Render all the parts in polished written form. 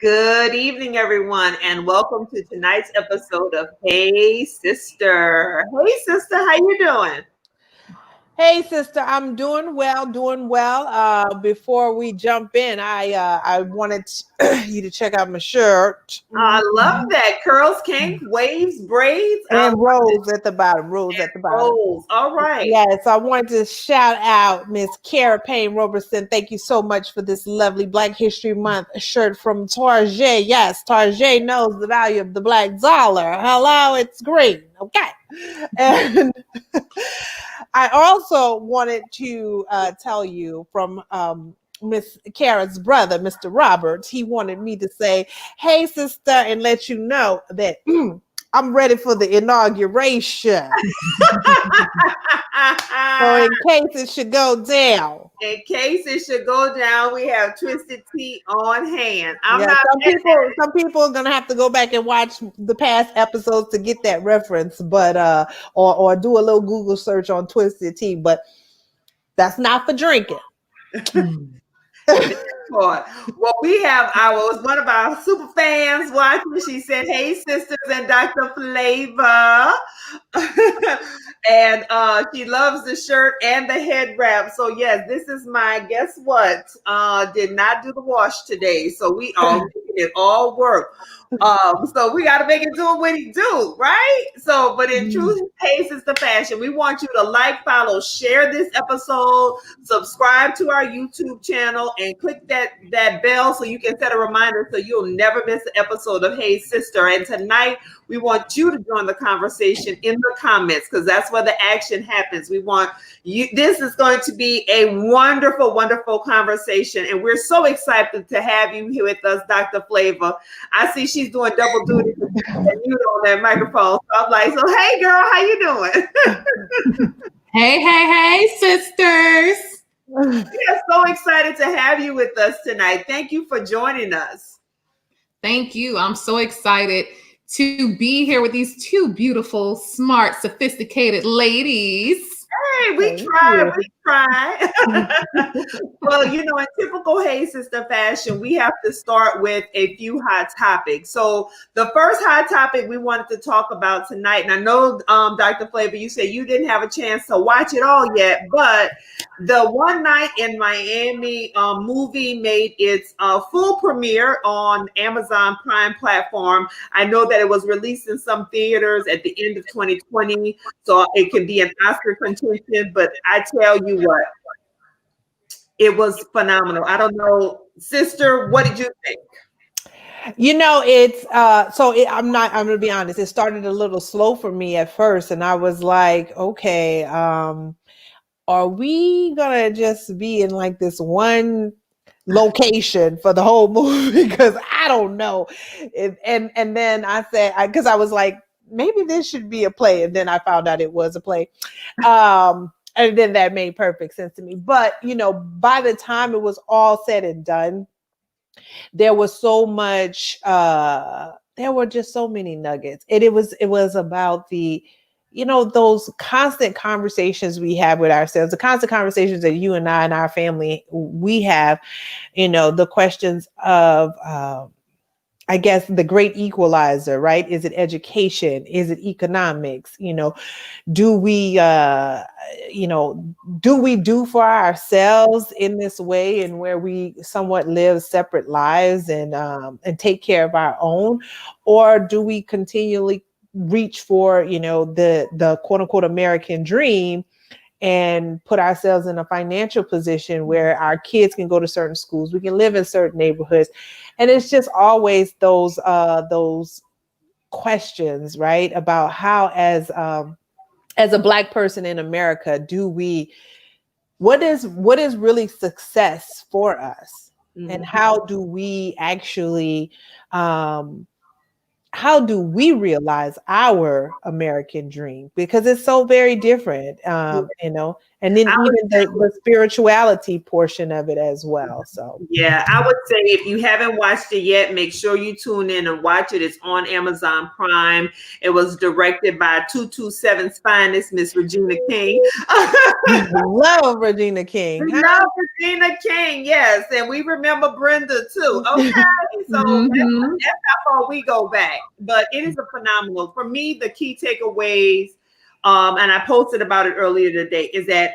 Good evening, everyone, and welcome to tonight's episode of Hey Sister. Hey Sister, how you doing? Hey, sister, I'm doing well, doing well. Before we jump in, I wanted you to check out my shirt. I love that. Curls, kinks, waves, braids, And rose at the bottom, rose at the bottom. rolls. All right. Yes, I wanted to shout out Miss Kara Payne Robertson. Thank you so much for this lovely Black History Month shirt from Tarjay. Yes, Tarjay knows the value of the black dollar. Hello, it's green. Okay. And I also wanted to tell you from Miss Kara's brother, Mr. Roberts. He wanted me to say, hey, sister, and let you know that I'm ready for the inauguration. So in case it should go down. In case it should go down, we have Twisted Tea on hand. Some people are gonna have to go back and watch the past episodes to get that reference, but or do a little Google search on Twisted Tea, but that's not for drinking. Well, we have one of our super fans watching. She said, "Hey, sisters and Dr. Flava," and she loves the shirt and the head wrap. So yes, this is my. Guess what? Did not do the wash today, so we are making it all work. So we got to make it do what it do, right? So, but in true Hey Sister fashion, we want you to like, follow, share this episode, subscribe to our YouTube channel, and click that bell so you can set a reminder so you'll never miss an episode of Hey Sister. And tonight, we want you to join the conversation in the comments because that's where the action happens. We want you. This is going to be a wonderful, wonderful conversation, and we're so excited to have you here with us, Dr. Flava. I see she's doing double duty and you on that microphone. So I'm like, so hey, girl, how you doing? Hey, sisters. We are so excited to have you with us tonight. Thank you for joining us. Thank you. I'm so excited to be here with these two beautiful, smart, sophisticated ladies. Hey, we try. Well, in typical Hey Sister fashion, we have to start with a few hot topics. So the first hot topic we wanted to talk about tonight, and I know, Dr. Flava, you said you didn't have a chance to watch it all yet, but the One Night in Miami movie made its full premiere on Amazon Prime platform. I know that it was released in some theaters at the end of 2020, so it could be an Oscar contention, but I tell you what, it was phenomenal. I don't know, sister, what did you think? It's I'm gonna be honest, it started a little slow for me at first, and I was like, okay, are we gonna just be in like this one location for the whole movie? Because I don't know. And then I said, because I was like, maybe this should be a play, and then I found out it was a play. And then that made perfect sense to me. But, by the time it was all said and done, there was so much, there were just so many nuggets. And it was about the, those constant conversations we have with ourselves, the constant conversations that you and I and our family, we have, the questions of, I guess, the great equalizer, right? Is it education? Is it economics? Do we do for ourselves in this way, and where we somewhat live separate lives and take care of our own, or do we continually reach for, the quote unquote American dream and put ourselves in a financial position where our kids can go to certain schools, we can live in certain neighborhoods. And it's just always those questions, right? About how, as a Black person in America, what is really success for us? Mm-hmm. And how do we actually, how do we realize our American dream? Because it's so very different, and then even the spirituality portion of it as well. So yeah, I would say if you haven't watched it yet, make sure you tune in and watch it. It's on Amazon Prime. It was directed by 227's finest, Miss Regina King. Love Regina King. We love Regina King, yes. And we remember Brenda too. Okay. So that's how far we go back. But it is a phenomenal. For me, the key takeaways, and I posted about it earlier today, is that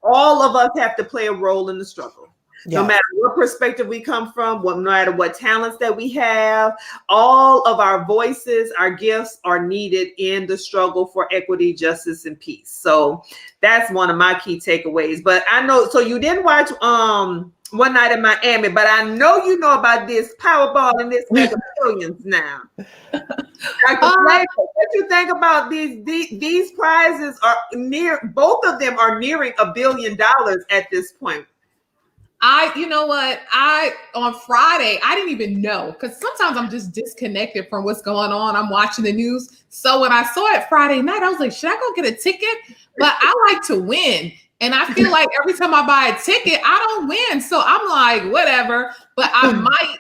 all of us have to play a role in the struggle. Yes. No matter what perspective we come from, no matter what talents that we have, all of our voices, our gifts are needed in the struggle for equity, justice, and peace. So that's one of my key takeaways. But I know, so you didn't watch One Night in Miami, but I know you know about this Powerball and this Mega Millions now. What you think about these prizes? Are both of them are nearing $1 billion at this point. You know what? On Friday, I didn't even know, because sometimes I'm just disconnected from what's going on. I'm watching the news. So when I saw it Friday night, I was like, should I go get a ticket? But I like to win. And I feel like every time I buy a ticket, I don't win. So I'm like, whatever. But I might,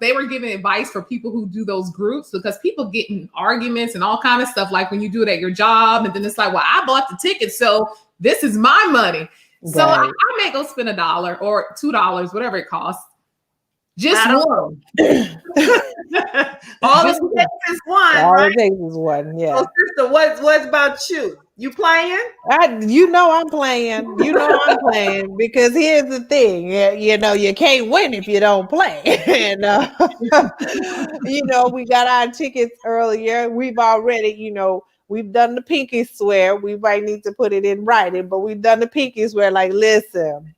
they were giving advice for people who do those groups, because people get in arguments and all kind of stuff. Like when you do it at your job, and then it's like, well, I bought the ticket, so this is my money. So I may go spend $1 or $2, whatever it costs. Just one. All it takes is one. All right? it takes is one. Yeah. So, sister, what's about you? You playing? I'm playing. I'm playing, because here's the thing. You can't win if you don't play. And we got our tickets earlier. We've already, we've done the pinky swear. We might need to put it in writing, but we've done the pinky swear. Like, listen,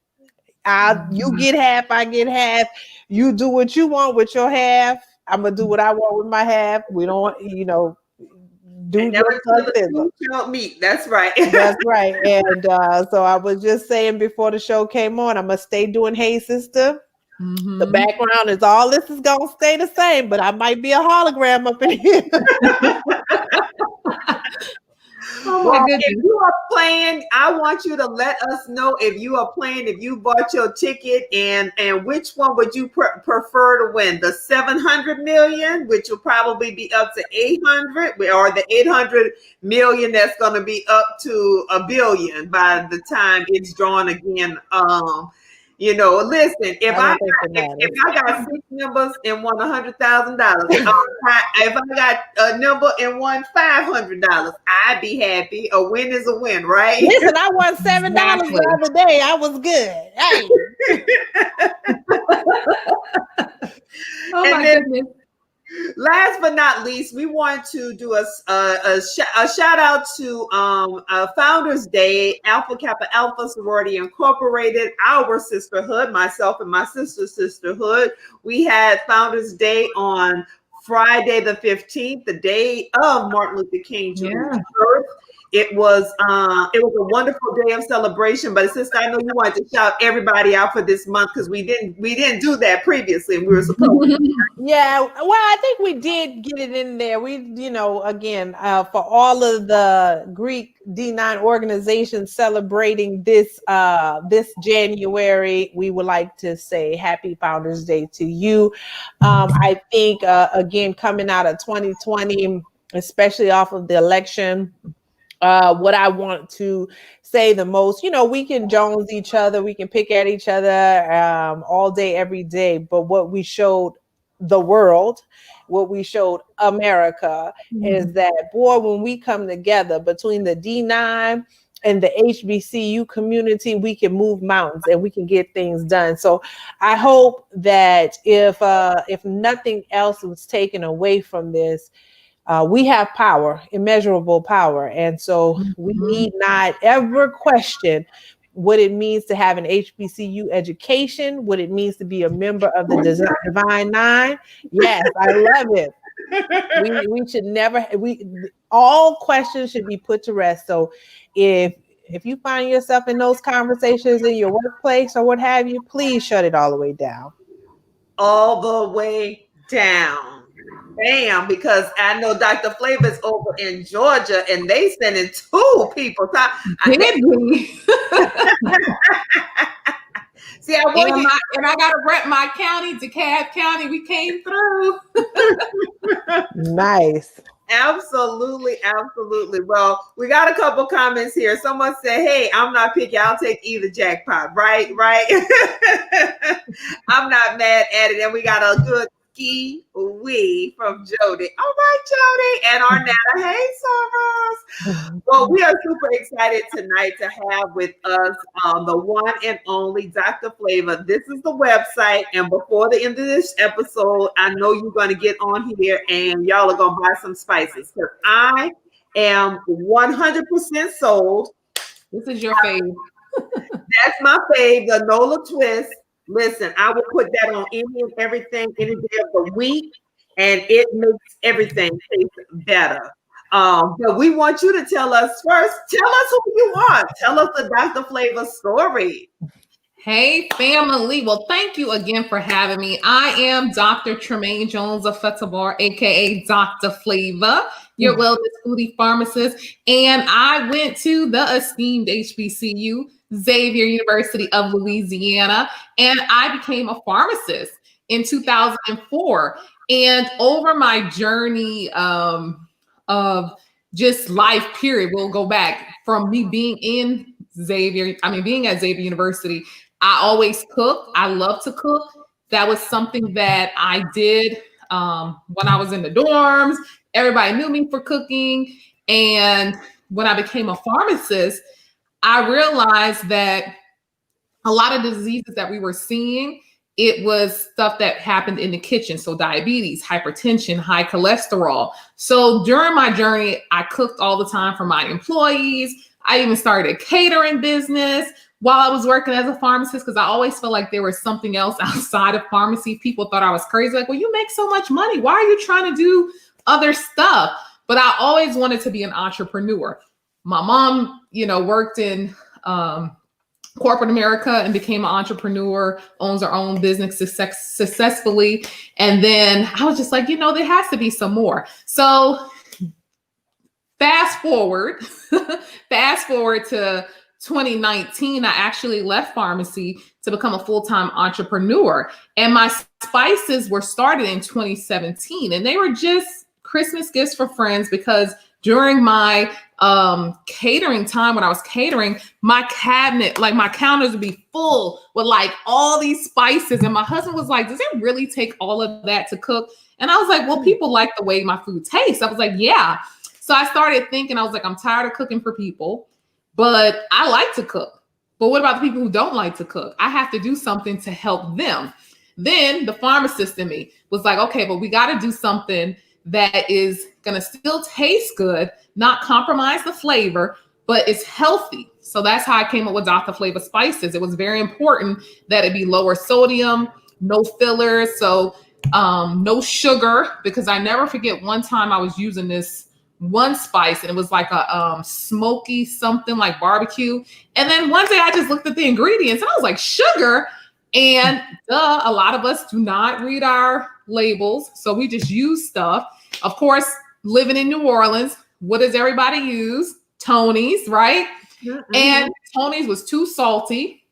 you get half, I get half. You do what you want with your half. I'm gonna do what I want with my half. We don't, do your don't meet. That's right. That's right. And so I was just saying before the show came on, I'm gonna stay doing Hey Sister. Mm-hmm. The background is all this is gonna stay the same, but I might be a hologram up in here. If you are playing, I want you to let us know if you are playing, if you bought your ticket, and which one would you prefer to win? The 700 million, which will probably be up to 800, or the 800 million that's going to be up to $1 billion by the time it's drawn again. Listen, if I got 6 numbers and won $100,000, if I got a number and won $500, I'd be happy. A win is a win, right? Listen, I won $7 the other day. I was good. Hey. Oh my goodness. Last but not least, we want to do a shout out to Founders Day, Alpha Kappa Alpha Sorority Incorporated, our sisterhood, myself and my sister's sisterhood. We had Founders Day on Friday the 15th, the day of Martin Luther King Jr.'s birth. It was a wonderful day of celebration, but sister, I know you wanted to shout everybody out for this month, because we didn't do that previously, and we were supposed to. Yeah, well, I think we did get it in there. We, again, for all of the Greek D9 organizations celebrating this January, we would like to say Happy Founders Day to you. I think again, coming out of 2020, especially off of the election. What I want to say the most, we can Jones each other, we can pick at each other all day, every day. But what we showed the world, what we showed America, is that, boy, when we come together between the D9 and the HBCU community, we can move mountains and we can get things done. So I hope that if nothing else was taken away from this, we have power, immeasurable power. And so we need not ever question what it means to have an HBCU education, what it means to be a member of the Divine Nine. Yes, I love it. We should never, all questions should be put to rest. So if you find yourself in those conversations in your workplace or what have you, please shut it all the way down. All the way down. Bam, because I know Dr. Flava is over in Georgia and they sending 2 people. See, I got to rep my county, DeKalb County. We came through. Nice. Absolutely, absolutely. Well, we got a couple comments here. Someone said, "Hey, I'm not picky. I'll take either jackpot." Right, right. I'm not mad at it. And we got a good ski wee from Jody. All right, Jody, and Arnetta. Hey, Soros. Well, we are super excited tonight to have with us the one and only Dr. Flava. This is the website. And before the end of this episode, I know you're going to get on here and y'all are going to buy some spices because I am 100% sold. This is your fave. That's my fave, the Nola Twist. Listen, I will put that on any and everything any day of the week, and it makes everything taste better. But we want you to tell us first. Tell us who you are. Tell us the Dr. Flava story. Hey, family. Well, thank you again for having me. I am Dr. Tremaine Jones of Fetabar, aka Dr. Flava, your wellness foodie pharmacist. And I went to the esteemed HBCU, Xavier University of Louisiana, and I became a pharmacist in 2004. And over my journey of just life, period, we'll go back from me being being at Xavier University. I always cook. I love to cook. That was something that I did when I was in the dorms. Everybody knew me for cooking. And when I became a pharmacist, I realized that a lot of the diseases that we were seeing, it was stuff that happened in the kitchen. So diabetes, hypertension, high cholesterol. So during my journey, I cooked all the time for my employees. I even started a catering business while I was working as a pharmacist because I always felt like there was something else outside of pharmacy. People thought I was crazy. Like, well, you make so much money. Why are you trying to do other stuff? But I always wanted to be an entrepreneur. My mom, worked in corporate America and became an entrepreneur, owns her own business successfully. And then I was just like, there has to be some more. So fast forward to 2019, I actually left pharmacy to become a full-time entrepreneur. And my spices were started in 2017, and they were just Christmas gifts for friends because during my catering time, when I was catering, my cabinet, like my counters would be full with like all these spices. And my husband was like, does it really take all of that to cook? And I was like, well, people like the way my food tastes. I was like, yeah. So I started thinking, I was like, I'm tired of cooking for people, but I like to cook. But what about the people who don't like to cook? I have to do something to help them. Then the pharmacist in me was like, okay, but we got to do something that is going to still taste good, not compromise the flavor, but it's healthy. So that's how I came up with Dr. Flava spices. It was very important that it be lower sodium, no fillers, so no sugar, because I never forget one time I was using this one spice and it was like a smoky something like barbecue. And then one day I just looked at the ingredients and I was like, sugar? And a lot of us do not read our labels. So we just use stuff. Of course, living in New Orleans, what does everybody use? Tony's, right? Mm-hmm. And Tony's was too salty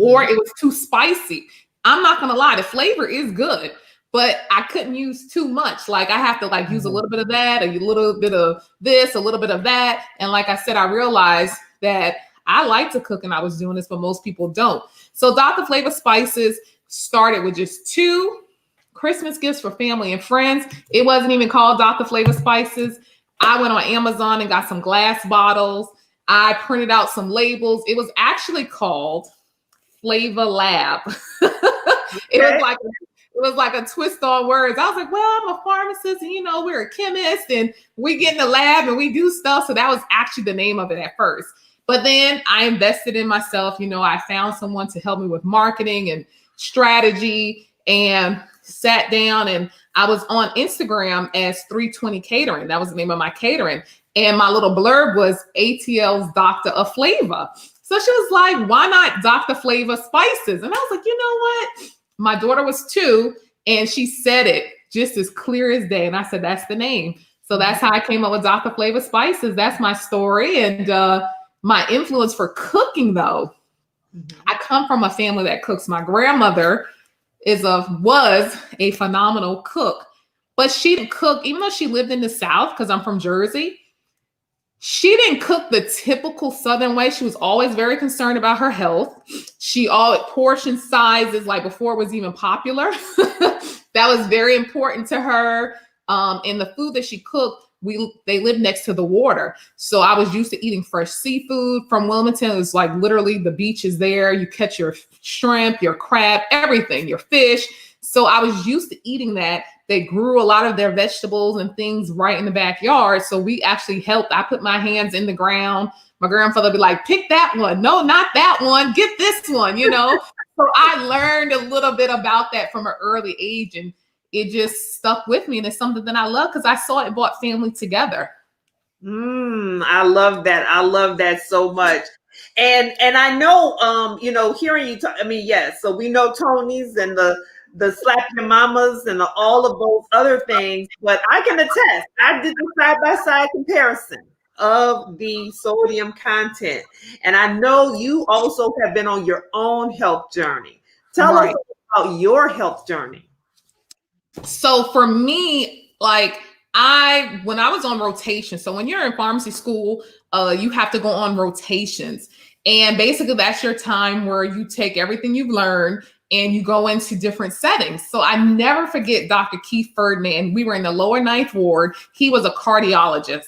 or it was too spicy. I'm not going to lie, the flavor is good, but I couldn't use too much. Like I have to use a little bit of that, a little bit of this, a little bit of that. And like I said, I realized that I like to cook and I was doing this, but most people don't. So Dr. Flava spices started with just 2 Christmas gifts for family and friends. It wasn't even called Dr. Flava spices. I went on Amazon and got some glass bottles. I printed out some labels. It was actually called Flava Lab. It was like a twist on words. I was like, well, I'm a pharmacist and we're a chemist and we get in the lab and we do stuff. So that was actually the name of it at first. But then I invested in myself. I found someone to help me with marketing and strategy and sat down and I was on Instagram as 320 Catering. That was the name of my catering. And my little blurb was ATL's Doctor of Flava. So she was like, why not Dr. Flava spices? And I was like, you know what? My daughter was 2 and she said it just as clear as day. And I said, that's the name. So that's how I came up with Dr. Flava spices. That's my story. And my influence for cooking though, I come from a family that cooks. My grandmother was a phenomenal cook, But she didn't cook, even though she lived in the South, because I'm from Jersey. She didn't cook the typical Southern way. She was always very concerned about her health. She always portion sizes, like before it was even popular. That was very important to her. And the food that she cooked, they lived next to the water. So I was used to eating fresh seafood from Wilmington. It was like literally the beach is there. You catch your shrimp, your crab, everything, your fish. So I was used to eating that. They grew a lot of their vegetables and things right in the backyard. So we actually helped. I put my hands in the ground. My grandfather would be like, pick that one. No, not that one. Get this one, you know? So I learned a little bit about that from an early age, and it just stuck with me. And it's something that I love because I saw it brought family together. I love that. I love that so much. And I know, you know, hearing you talk, I mean, yes. So we know Tony's and the slap your mamas and all of those other things, but I can attest, I did the side-by-side comparison of the sodium content. And I know you also have been on your own health journey. Tell us about your health journey. So for me, like when I was on rotation, so when you're in pharmacy school, you have to go on rotations. And basically that's your time where you take everything you've learned and you go into different settings. So I never forget Dr. Keith Ferdinand. We were in the lower 9th ward. He was a cardiologist.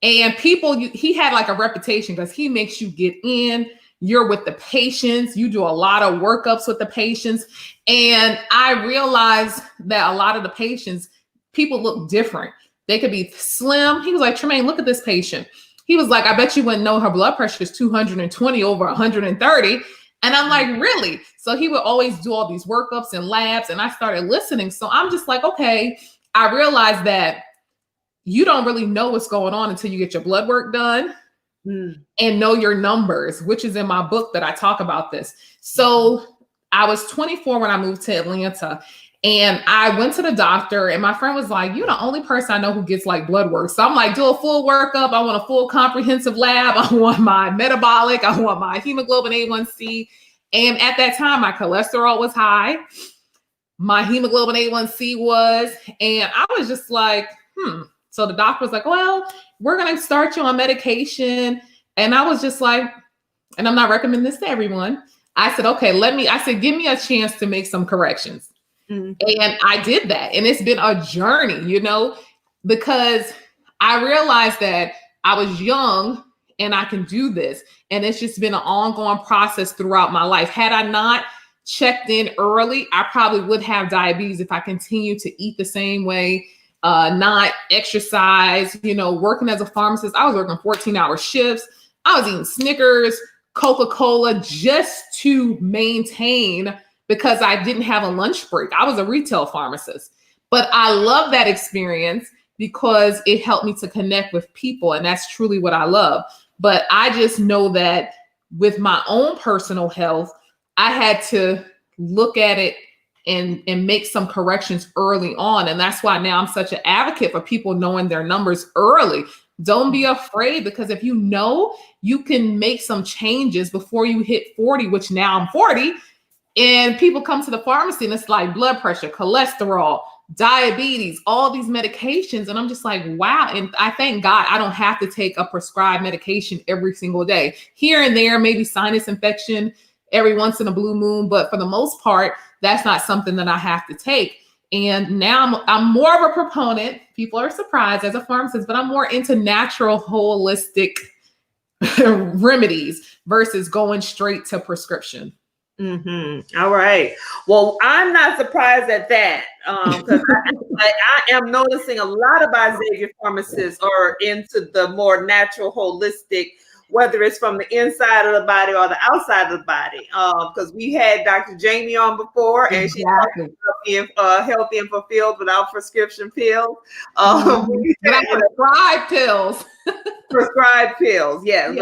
And he had like a reputation because he makes you get in. You're with the patients. You do a lot of workups with the patients. And I realized that a lot of the patients, people look different. They could be slim. He was like, Tremaine, look at this patient. He was like, I bet you wouldn't know her blood pressure is 220 over 130. And I'm like, really? So he would always do all these workups and labs, and I started listening. So I'm just like, okay, I realized that you don't really know what's going on until you get your blood work done and know your numbers, which is in my book that I talk about this. So I was 24 when I moved to Atlanta, and I went to the doctor, and my friend was like, you're the only person I know who gets like blood work. So I'm like, do a full workup. I want a full comprehensive lab. I want my metabolic. I want my hemoglobin A1C. And at that time, my cholesterol was high. My hemoglobin A1C was, and I was just like, So the doctor was like, well, we're going to start you on medication. And I was just like, and I'm not recommending this to everyone. I said, okay, give me a chance to make some corrections. And I did that. And it's been a journey, you know, because I realized that I was young and I can do this. And it's just been an ongoing process throughout my life. Had I not checked in early, I probably would have diabetes if I continued to eat the same way, not exercise, you know, working as a pharmacist. I was working 14-hour shifts. I was eating Snickers, Coca-Cola just to maintain, because I didn't have a lunch break. I was a retail pharmacist, but I love that experience because it helped me to connect with people. And that's truly what I love. But I just know that with my own personal health, I had to look at it and make some corrections early on. And that's why now I'm such an advocate for people knowing their numbers early. Don't be afraid, because if you know, you can make some changes before you hit 40, which now I'm 40. And people come to the pharmacy and it's like blood pressure, cholesterol, diabetes, all these medications. And I'm just like, wow. And I thank God I don't have to take a prescribed medication every single day. Here and there, maybe sinus infection every once in a blue moon. But for the most part, that's not something that I have to take. And now I'm more of a proponent. People are surprised as a pharmacist, but I'm more into natural, holistic remedies versus going straight to prescription. All right. Well, I'm not surprised at that, because I am noticing a lot of Xavier pharmacists are into the more natural, holistic, whether it's from the inside of the body or the outside of the body. Because we had Dr. Jamie on before, and she talked about being healthy and fulfilled without prescription pills. Without prescribed pills. Prescribed pills, yeah.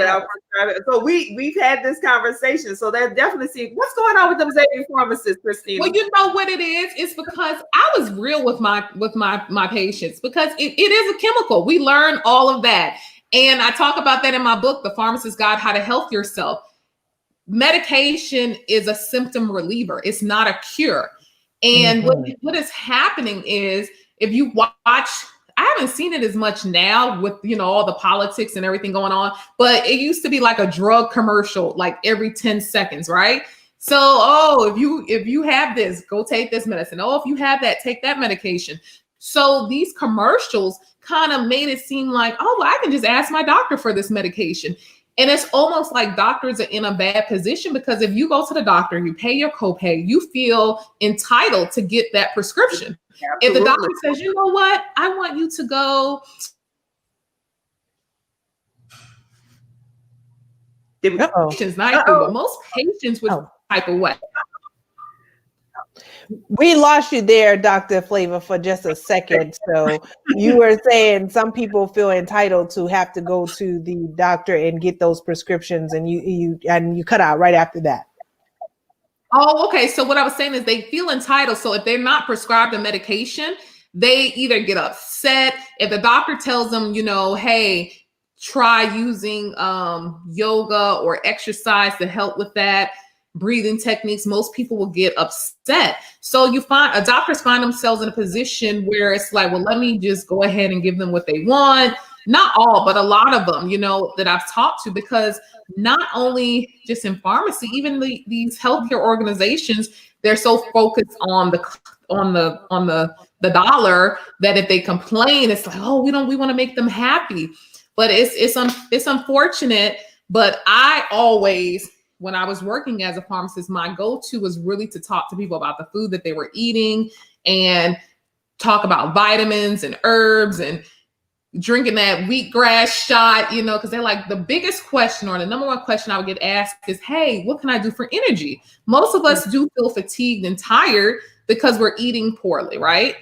So we've had this conversation. So they're definitely seeing what's going on with them Xavier pharmacists, Christina. Well, you know what it is? It's because I was real with my patients, because it is a chemical. We learn all of that. And I talk about that in my book, The Pharmacist's Guide, How to Health Yourself. Medication is a symptom reliever. It's not a cure. And what is happening is if you watch, I haven't seen it as much now with, all the politics and everything going on, but it used to be like a drug commercial, like every 10 seconds, right? So, if you have this, go take this medicine. Oh, if you have that, take that medication. So these commercials kind of made it seem like, oh, well, I can just ask my doctor for this medication. And it's almost like doctors are in a bad position, because if you go to the doctor, you pay your copay, you feel entitled to get that prescription. Absolutely. If the doctor says, you know what, I want you to go. Patients, not but most patients would type of way. We lost you there, Dr. Flava, for just a second. So you were saying some people feel entitled to have to go to the doctor and get those prescriptions, and you cut out right after that. Oh, okay. So what I was saying is they feel entitled. So if they're not prescribed a medication, they either get upset if the doctor tells them, hey, try using yoga or exercise to help with that. Breathing techniques, most people will get upset. So doctors find themselves in a position where it's like, well, let me just go ahead and give them what they want. Not all, but a lot of them, that I've talked to, because not only just in pharmacy, even these healthcare organizations, they're so focused on the dollar that if they complain, it's like, oh, we want to make them happy. But it's unfortunate. But I always, when I was working as a pharmacist, my go-to was really to talk to people about the food that they were eating and talk about vitamins and herbs and drinking that wheatgrass shot, because they're like, the biggest question, or the number one question I would get asked is, hey, what can I do for energy? Most of us do feel fatigued and tired because we're eating poorly, right?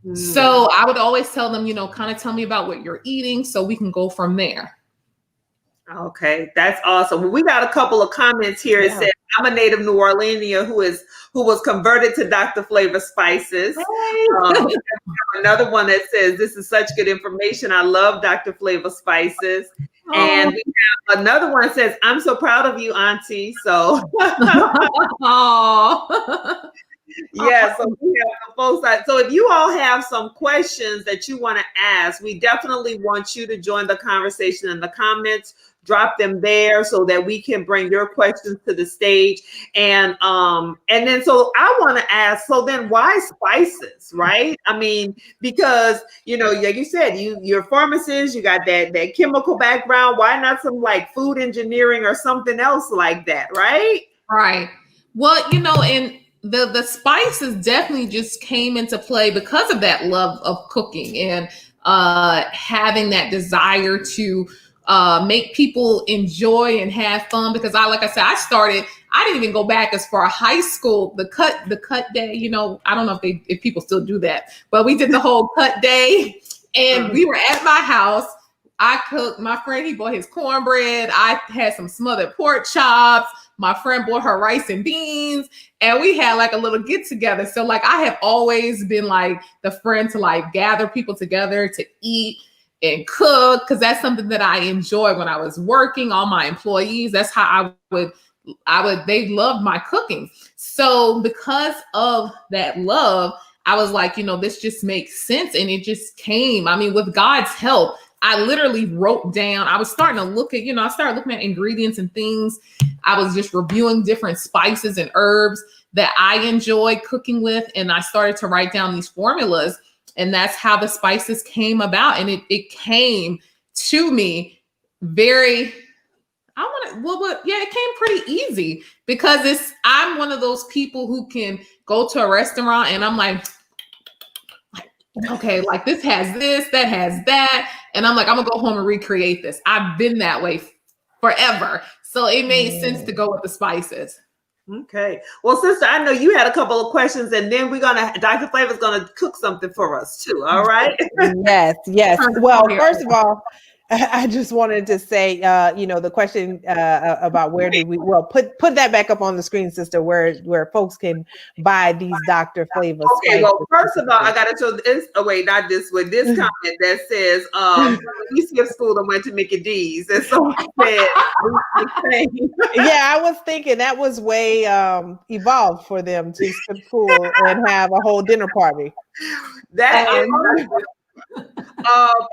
Mm. So I would always tell them, kind of tell me about what you're eating so we can go from there. Okay, that's awesome. Well, we got a couple of comments here. It says, I'm a native New Orleanian who was converted to Dr. Flava spices. Another one that says, this is such good information. I love Dr. Flava spices. Oh. And we have another one that says, I'm so proud of you, Auntie. So yeah, so we have both sides. So if you all have some questions that you want to ask, we definitely want you to join the conversation in the comments. Drop them there so that we can bring your questions to the stage. And then so I want to ask, so then why spices, right? I mean, because, like you said, you're a pharmacist, you got that chemical background. Why not some like food engineering or something else like that, right? Right. Well, and the spices definitely just came into play because of that love of cooking and having that desire to make people enjoy and have fun. Because like I said, I didn't even go back as far as high school, the cut day, I don't know if people still do that, but we did the whole cut day and we were at my house. I cooked, my friend, he bought his cornbread. I had some smothered pork chops. My friend bought her rice and beans, and we had like a little get together. So like, I have always been like the friend to like gather people together to eat and cook, because that's something that I enjoyed when I was working. All my employees, that's how they loved my cooking. So because of that love, I was like, this just makes sense. And it just came, with God's help. I literally wrote down, I was starting to look at, I started looking at ingredients and things. I was just reviewing different spices and herbs that I enjoy cooking with. And I started to write down these formulas. And that's how the spices came about. And it came to me it came pretty easy, because I'm one of those people who can go to a restaurant and I'm like, okay, like this has this, that has that. And I'm like, I'm gonna go home and recreate this. I've been that way forever. So it made sense to go with the spices. Okay. Well, sister, I know you had a couple of questions, and then Dr. Flava's gonna cook something for us too. All right. Yes. Well, first of all, I just wanted to say, the question about where do we put that back up on the screen, sister, where folks can buy these Dr. Flavor Okay, spices. well, first of all, I gotta show this. Oh wait, not this one. This comment that says, "We skipped school and went to Mickey D's," and so I said, yeah, I was thinking that was way evolved for them to skip school and have a whole dinner party.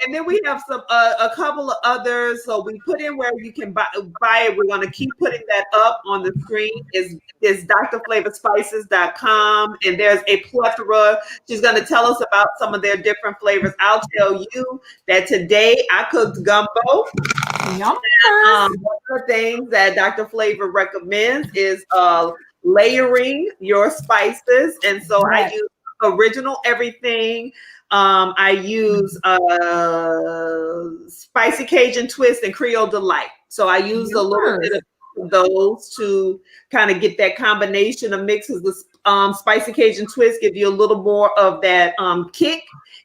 And then we have some a couple of others. So we put in where you can buy it. We're going to keep putting that up on the screen. Is drflavorspices.com, and there's a plethora. She's going to tell us about some of their different flavors. I'll tell you that today I cooked gumbo. Yum. One of the things that Dr. Flavor recommends is layering your spices, and so I use original everything. I use spicy Cajun twist and Creole delight. So I use a little bit of those to kind of get that combination of mixes. The spicy Cajun twist give you a little more of that kick,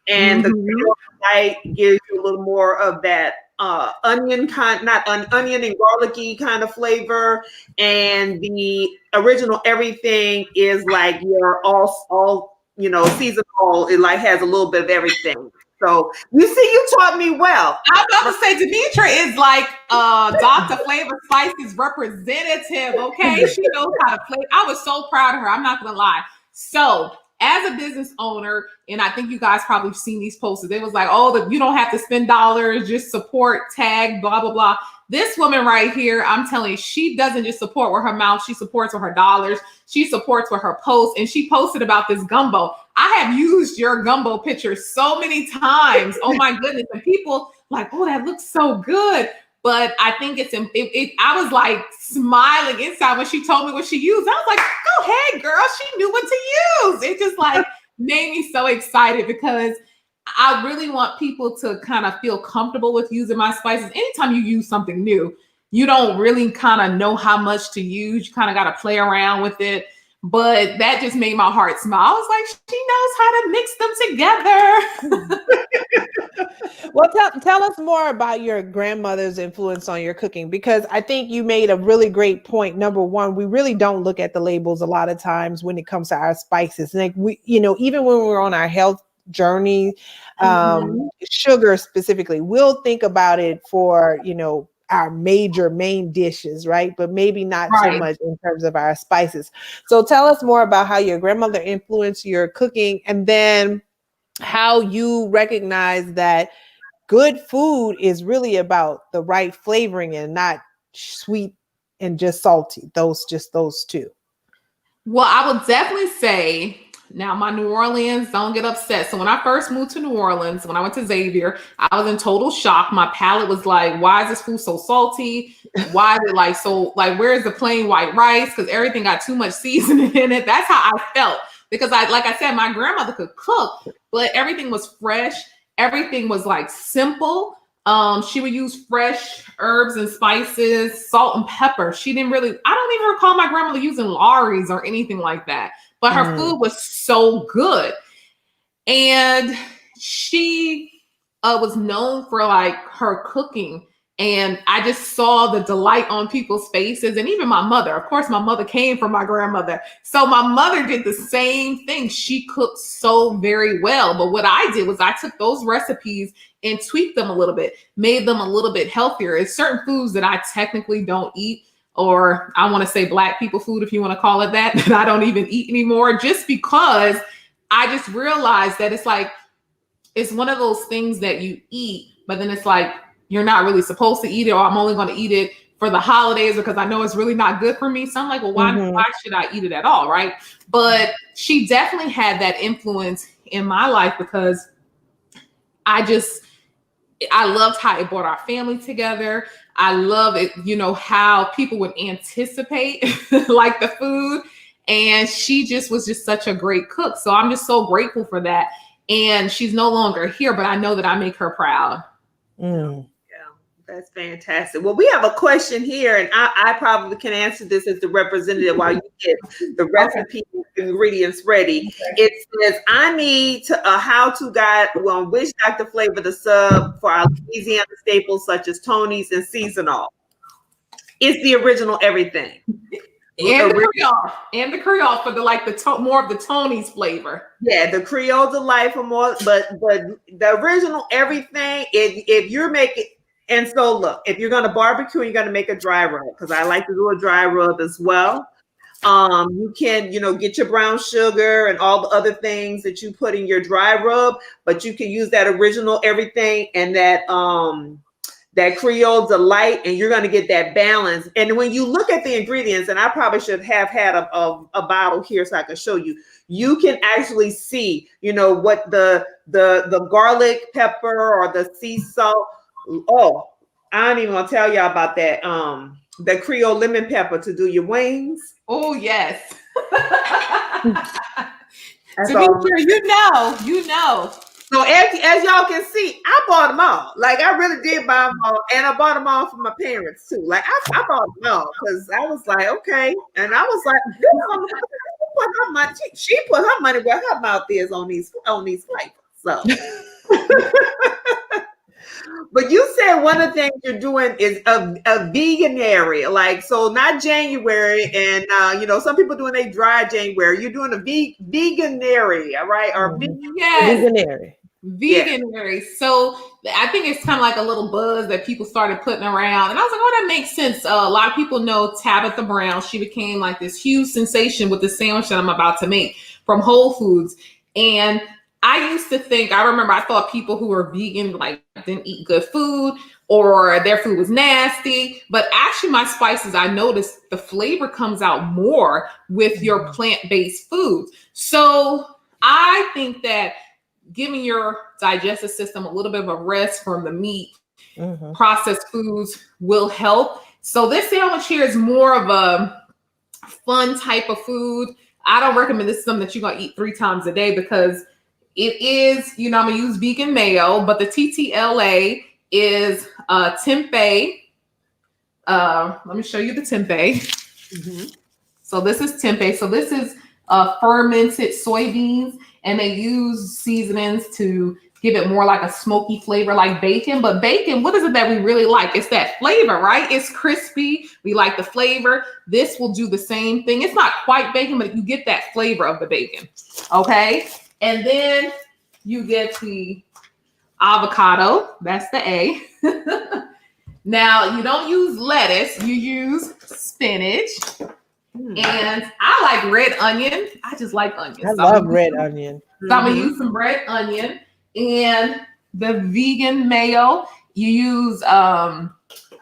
and the Creole delight gives you a little more of that onion onion and garlicky kind of flavor. And the original everything is like your all seasonal. It like has a little bit of everything. So you see, you taught me well. I'm about to say, Demetra is like Dr. Flavor Spices representative. Okay, she knows how to play. I was so proud of her. I'm not gonna lie. So, as a business owner, and I think you guys probably seen these posts. It was like, you don't have to spend dollars, just support, tag, blah blah blah. This woman right here, I'm telling you, she doesn't just support with her mouth. She supports with her dollars. She supports with her posts, and she posted about this gumbo. I have used your gumbo picture so many times. Oh my goodness. And people like, oh, that looks so good. But I think I was like smiling inside when she told me what she used. I was like, go ahead, girl. She knew what to use. It just like made me so excited because I really want people to kind of feel comfortable with using my spices. Anytime you use something new, you don't really kind of know how much to use. You kind of got to play around with it. But that just made my heart smile. I was like, she knows how to mix them together. Well, tell us more about your grandmother's influence on your cooking, because I think you made a really great point. Number one, we really don't look at the labels a lot of times when it comes to our spices. Like even when we're on our health journey, sugar specifically, we'll think about it for, our main dishes, right? But maybe not so much in terms of our spices. So tell us more about how your grandmother influenced your cooking, and then how you recognize that good food is really about the right flavoring and not sweet and just salty. Those two. Well, I would definitely say, now my New Orleans, don't get upset. So when I first moved to New Orleans, when I went to Xavier, I was in total shock. My palate was like, why is this food so salty? Why is it like so, like, where's the plain white rice? Because everything got too much seasoning in it. That's how I felt. Because like I said, my grandmother could cook, but everything was fresh. Everything was like simple. She would use fresh herbs and spices, salt and pepper. I don't even recall my grandmother using Lawry's or anything like that. But her food was so good. And she was known for like her cooking. And I just saw the delight on people's faces. And even my mother, of course, my mother came from my grandmother. So my mother did the same thing. She cooked so very well. But what I did was I took those recipes and tweaked them a little bit, made them a little bit healthier. It's certain foods that I technically don't eat, or I want to say Black people food, if you want to call it that I don't even eat anymore, just because I just realized that it's one of those things that you eat, but then it's like, you're not really supposed to eat it, or I'm only going to eat it for the holidays because I know it's really not good for me. So I'm like, well, why should I eat it at all? Right. But she definitely had that influence in my life because I loved how it brought our family together. I love it, how people would anticipate like the food. And she was just such a great cook. So I'm just so grateful for that. And she's no longer here, but I know that I make her proud. Yeah, That's fantastic. Well, we have a question here, and I probably can answer this as the representative while you get the recipe ingredients ready. It says, I need a how-to guide on which Dr. Flava to sub for our Louisiana staples such as Tony's and seasonal. It's the original everything. And the Creole for the more of the Tony's flavor. Yeah, the Creole delight for more, but the original everything. If you're making, and so look, if you're gonna barbecue, you're gonna make a dry rub, because I like to do a dry rub as well. You can, get your brown sugar and all the other things that you put in your dry rub, but you can use that original everything and that Creole delight, and you're going to get that balance. And when you look at the ingredients, and I probably should have had a bottle here so I can show you, you can actually see, what the garlic pepper or the sea salt. Oh, I don't even want to tell y'all about that. The Creole lemon pepper to do your wings. Oh, yes. To be sure, you know. So as y'all can see, I bought them all. Like, I really did buy them all. And I bought them all for my parents too. Like, I bought them all because I was like, okay. And I was like, she put her money where her mouth is on these flavors. So but you said one of the things you're doing is a vegan area, like, so not January, and some people doing a dry January. You're doing a vegan area, right? Or veganary. Veganary. So I think it's kind of like a little buzz that people started putting around, and I was like, oh, that makes sense. A lot of people know Tabitha Brown. She became like this huge sensation with the sandwich that I'm about to make from Whole Foods, and I used to think, I thought people who were vegan like didn't eat good food or their food was nasty. But actually my spices, I noticed the flavor comes out more with your plant-based foods. So I think that giving your digestive system a little bit of a rest from the meat, processed foods will help. So this sandwich here is more of a fun type of food. I don't recommend this is something that you're going to eat 3 times a day because it is, I'm going to use vegan mayo, but the TTLA is Tempeh. Let me show you the Tempeh. So this is Tempeh. So this is fermented soybeans, and they use seasonings to give it more like a smoky flavor like bacon. But bacon, what is it that we really like? It's that flavor, right? It's crispy. We like the flavor. This will do the same thing. It's not quite bacon, but you get that flavor of the bacon. Okay. And then you get the avocado. That's the A. Now, you don't use lettuce. You use spinach. And I like red onion. I just like onion. I love red onion. So I'm going to use some red onion. And the vegan mayo, you use, I'm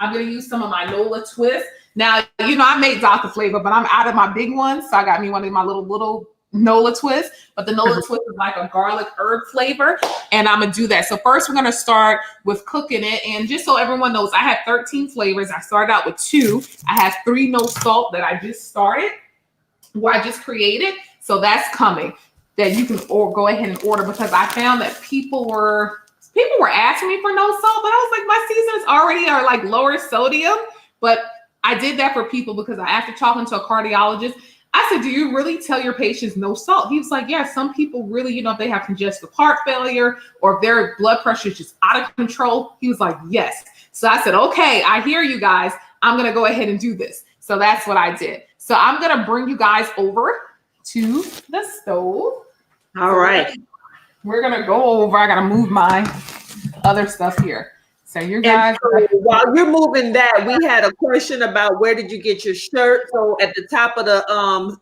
going to use some of my Nola Twist. Now, I made Dr. Flava, but I'm out of my big ones. So I got me one of my little Nola Twist, but the Nola Twist is like a garlic herb flavor, and I'm gonna do that. So first we're gonna start with cooking it, and just so everyone knows, I have 13 flavors. I started out with 2. I have 3 no salt that I just started, I just created. So that's coming that you can go ahead and order, because I found that people were asking me for no salt, but I was like, my seasonings already are like lower sodium. But I did that for people because after talking to a cardiologist, I said, do you really tell your patients no salt? He was like, yeah, some people really, if they have congestive heart failure or if their blood pressure is just out of control. He was like, yes. So I said, okay, I hear you guys. I'm going to go ahead and do this. So that's what I did. So I'm going to bring you guys over to the stove. All right. We're going to go over. I got to move my other stuff here. So you guys, so while you're moving that, we had a question about where did you get your shirt? So at the top of the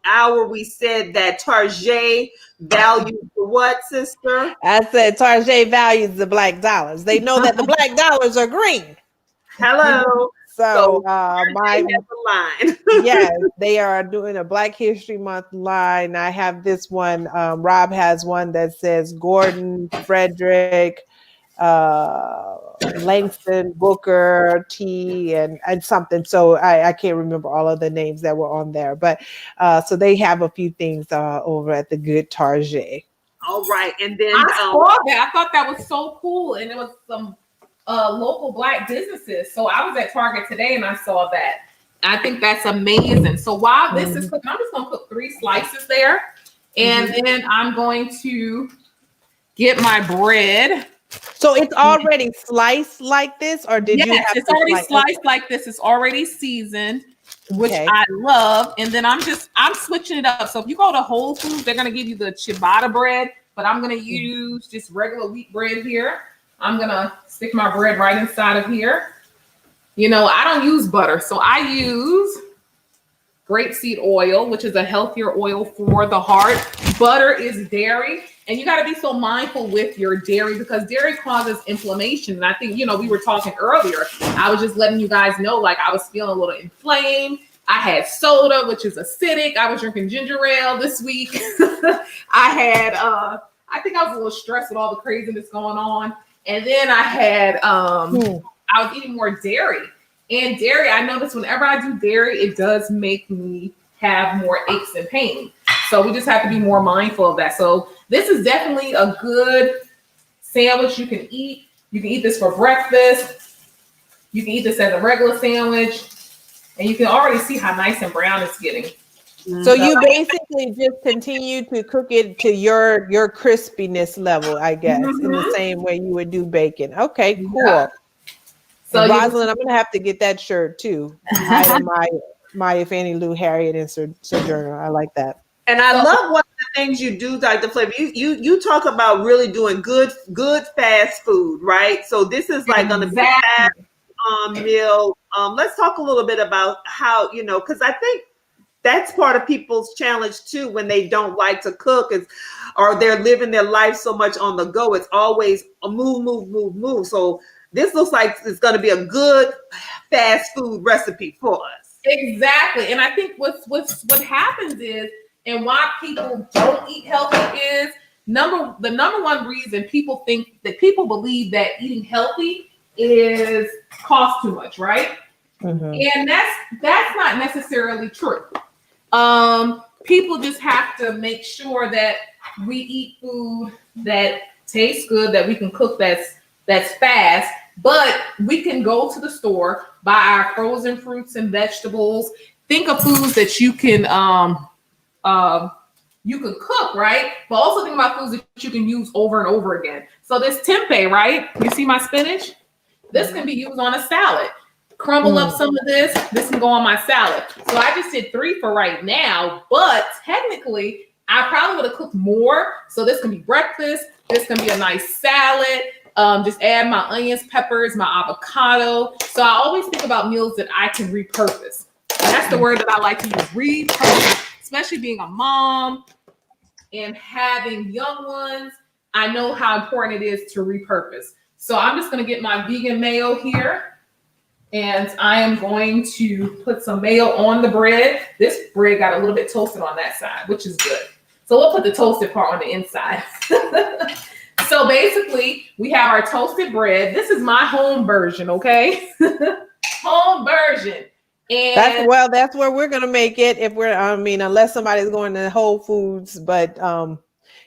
hour, we said that Target values what, sister? I said Target values the black dollars. They know that the black dollars are green. Hello. So my line. Yes, they are doing a Black History Month line. I have this one. Rob has one that says Gordon, Frederick, Langston, Booker, T, and something. So I can't remember all of the names that were on there, but so they have a few things over at the good Target. All right, and then I saw that. I thought that was so cool, and it was some local Black businesses. So I was at Target today and I saw that. I think that's amazing. So while this is cooking, I'm just going to cook 3 slices there. And then I'm going to get my bread. So it's already sliced like this, or did you have it's already sliced like this. It's already seasoned, which I love. And then I'm switching it up. So if you go to Whole Foods, they're going to give you the ciabatta bread, but I'm going to use just regular wheat bread here. I'm going to stick my bread right inside of here. You know, I don't use butter, so I use grapeseed oil, which is a healthier oil for the heart. Butter is dairy, and you got to be so mindful with your dairy because dairy causes inflammation. And I think, you know, we were talking earlier. I was just letting you guys know, like, I was feeling a little inflamed. I had soda, which is acidic. I was drinking ginger ale this week. I think I was a little stressed with all the craziness going on. And then I had, I was eating more dairy. And dairy, I notice whenever I do dairy, it does make me have more aches and pain. So we just have to be more mindful of that. So this is definitely a good sandwich you can eat. You can eat this for breakfast. You can eat this as a regular sandwich. And you can already see how nice and brown it's getting. So you basically just continue to cook it to your crispiness level, I guess, in the same way you would do bacon. Okay, cool. Yeah. So Rosalind, I'm gonna have to get that shirt too. my If Annie Lou, Harriet, and Sojourner. I like that. And I love one of the things you do, Dr. Flava. You talk about really doing good fast food, right? So this is like on the fast meal. Let's talk a little bit about how, you know, because I think that's part of people's challenge too when they don't like to cook, or they're living their life so much on the go. It's always a move. So this looks like it's going to be a good fast food recipe for us. Exactly. And I think what happens is, and why people don't eat healthy is the number one reason people believe that eating healthy is cost too much, right? And that's not necessarily true. People just have to make sure that we eat food that tastes good, that we can cook that's fast, but we can go to the store, buy our frozen fruits and vegetables. Think of foods that you can cook, right? But also think about foods that you can use over and over again. So this tempeh, right? You see my spinach? This can be used on a salad. Crumble up some of this. This can go on my salad. So I just did 3 for right now, but technically I probably would have cooked more. So this can be breakfast. This can be a nice salad. Just add my onions, peppers, my avocado. So I always think about meals that I can repurpose. And that's the word that I like to use, repurpose, especially being a mom and having young ones. I know how important it is to repurpose. So I'm just going to get my vegan mayo here. And I am going to put some mayo on the bread. This bread got a little bit toasted on that side, which is good. So we'll put the toasted part on the inside. So basically, we have our toasted bread. This is my home version, okay? Home version. And that's where we're gonna make it. Unless somebody's going to Whole Foods, but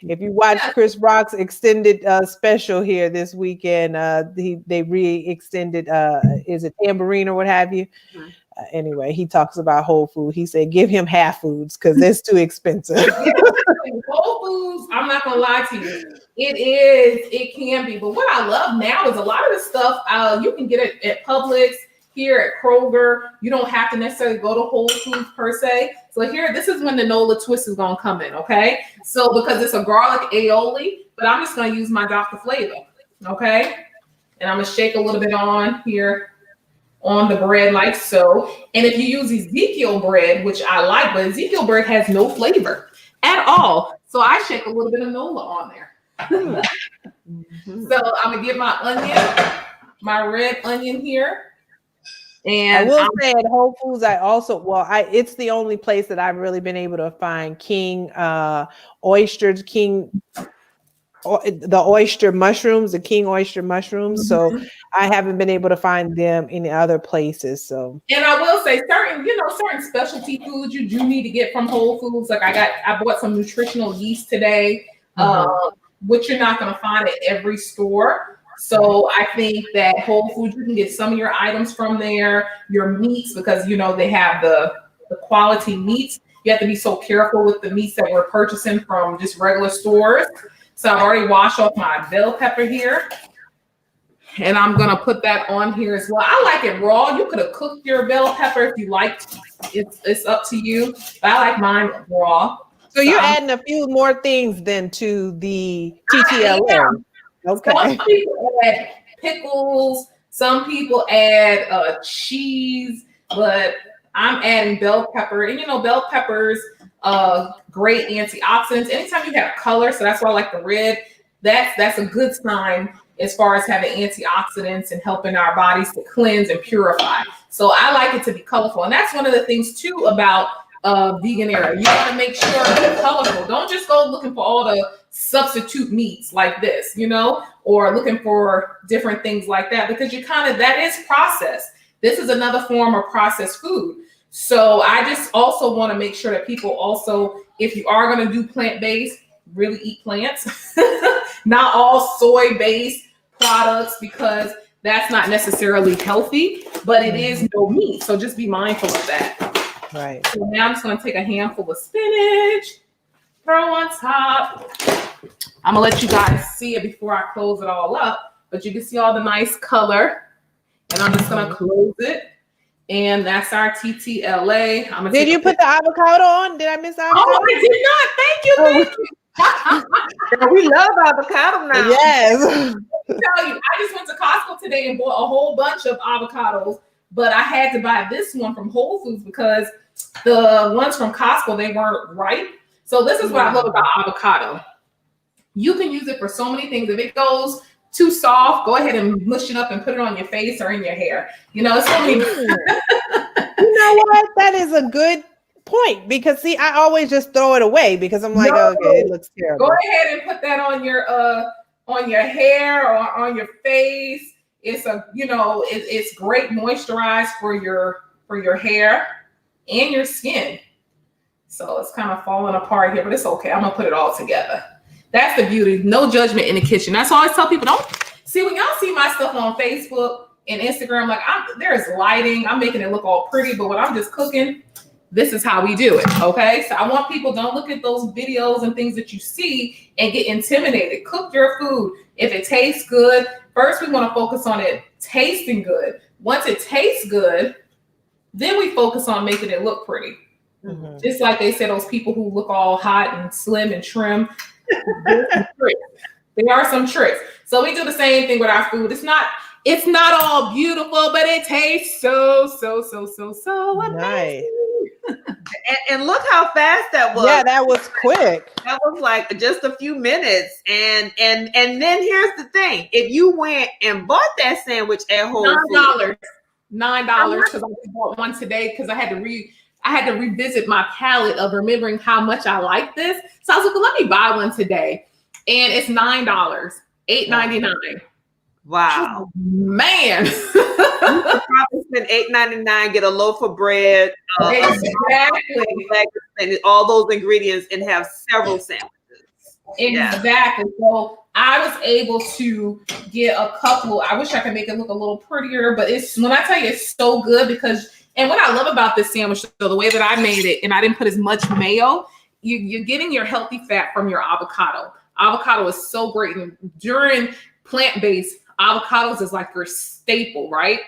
if you watch Chris Rock's extended special here this weekend, they re-extended is it Tambourine or what have you? Anyway, he talks about Whole Food. He said, give him half foods because that's too expensive. Whole Foods, I'm not gonna lie to you. It can be. But what I love now is a lot of the stuff you can get it at Publix, here at Kroger. You don't have to necessarily go to Whole Foods per se. So here, this is when the Nola Twist is gonna come in, okay? So because it's a garlic aioli, but I'm just gonna use my Dr. Flava, okay? And I'm gonna shake a little bit on here on the bread like so. And if you use Ezekiel bread, which I like, but Ezekiel bread has no flavor at all. So I shake a little bit of Nola on there. So I'm gonna get my onion, my red onion here. And I will say at Whole Foods, it's the only place that I've really been able to find king oysters, the oyster mushrooms, the king oyster mushrooms. So I haven't been able to find them in other places. So, and I will say certain specialty foods you do need to get from Whole Foods. Like I bought some nutritional yeast today, which you're not going to find at every store. So I think that Whole Foods, you can get some of your items from there, your meats, because they have the quality meats. You have to be so careful with the meats that we're purchasing from just regular stores. So I've already washed off my bell pepper here. And I'm gonna put that on here as well. I like it raw. You could have cooked your bell pepper if you liked. It's up to you. But I like mine raw. So you're adding a few more things then to the TTLA. Okay. Some people add pickles. Some people add cheese, but I'm adding bell pepper. And bell peppers, great antioxidants. Anytime you have color, so that's why I like the red. That's a good sign as far as having antioxidants and helping our bodies to cleanse and purify. So I like it to be colorful. And that's one of the things too about vegan era. You want to make sure it's colorful. Don't just go looking for all the substitute meats like this, or looking for different things like that, because that is processed. This is another form of processed food. So I just also want to make sure that people also, if you are going to do plant-based, really eat plants, not all soy-based products, because that's not necessarily healthy, but it is no meat. So just be mindful of that. Right. So now I'm just going to take a handful of spinach, throw on top. I'm going to let you guys see it before I close it all up, but you can see all the nice color. And I'm just going to close it. And that's our TTLA. Did you put the avocado on? Did I miss avocado? Oh, I did not. Thank you. Thank you. We love avocado now. Yes. Tell you, I just went to Costco today and bought a whole bunch of avocados, but I had to buy this one from Whole Foods because the ones from Costco, they weren't ripe. So this is what I love about avocado. You can use it for so many things. If it goes too soft, go ahead and mush it up and put it on your face or in your hair. It's so many. You know what? That is a good point, because see, I always just throw it away because I'm like, okay, it looks terrible. Go ahead and put that on your hair or on your face. It's it's great moisturized for your hair and your skin. So it's kind of falling apart here, but it's okay. I'm gonna put it all together. That's the beauty. No judgment in the kitchen. That's all I tell people. Don't see when y'all see my stuff on Facebook and Instagram, like there's lighting. I'm making it look all pretty, but when I'm just cooking, this is how we do it. Okay. So I want people, don't look at those videos and things that you see and get intimidated. Cook your food. If it tastes good, first we want to focus on it tasting good. Once it tastes good, then we focus on making it look pretty. Mm-hmm. Just like they say, those people who look all hot and slim and trim. There are some tricks. So we do the same thing with our food. It's not all beautiful, but it tastes so nice. And look how fast that was. Yeah, that was quick. That was like just a few minutes. And then here's the thing. If you went and bought that sandwich at Whole Foods, $9 because I just bought one today because I had to revisit my palette of remembering how much I like this. So I was like, let me buy one today. And it's $9, $8.99. Wow. Man. You could probably spend $8.99, get a loaf of bread, exactly. And all those ingredients and have several sandwiches. Exactly. Yeah. So I was able to get a couple. I wish I could make it look a little prettier, but when I tell you it's so good because. And what I love about this sandwich, so the way that I made it, and I didn't put as much mayo, you're getting your healthy fat from your avocado. Avocado is so great. And during plant-based, avocados is like your staple, right?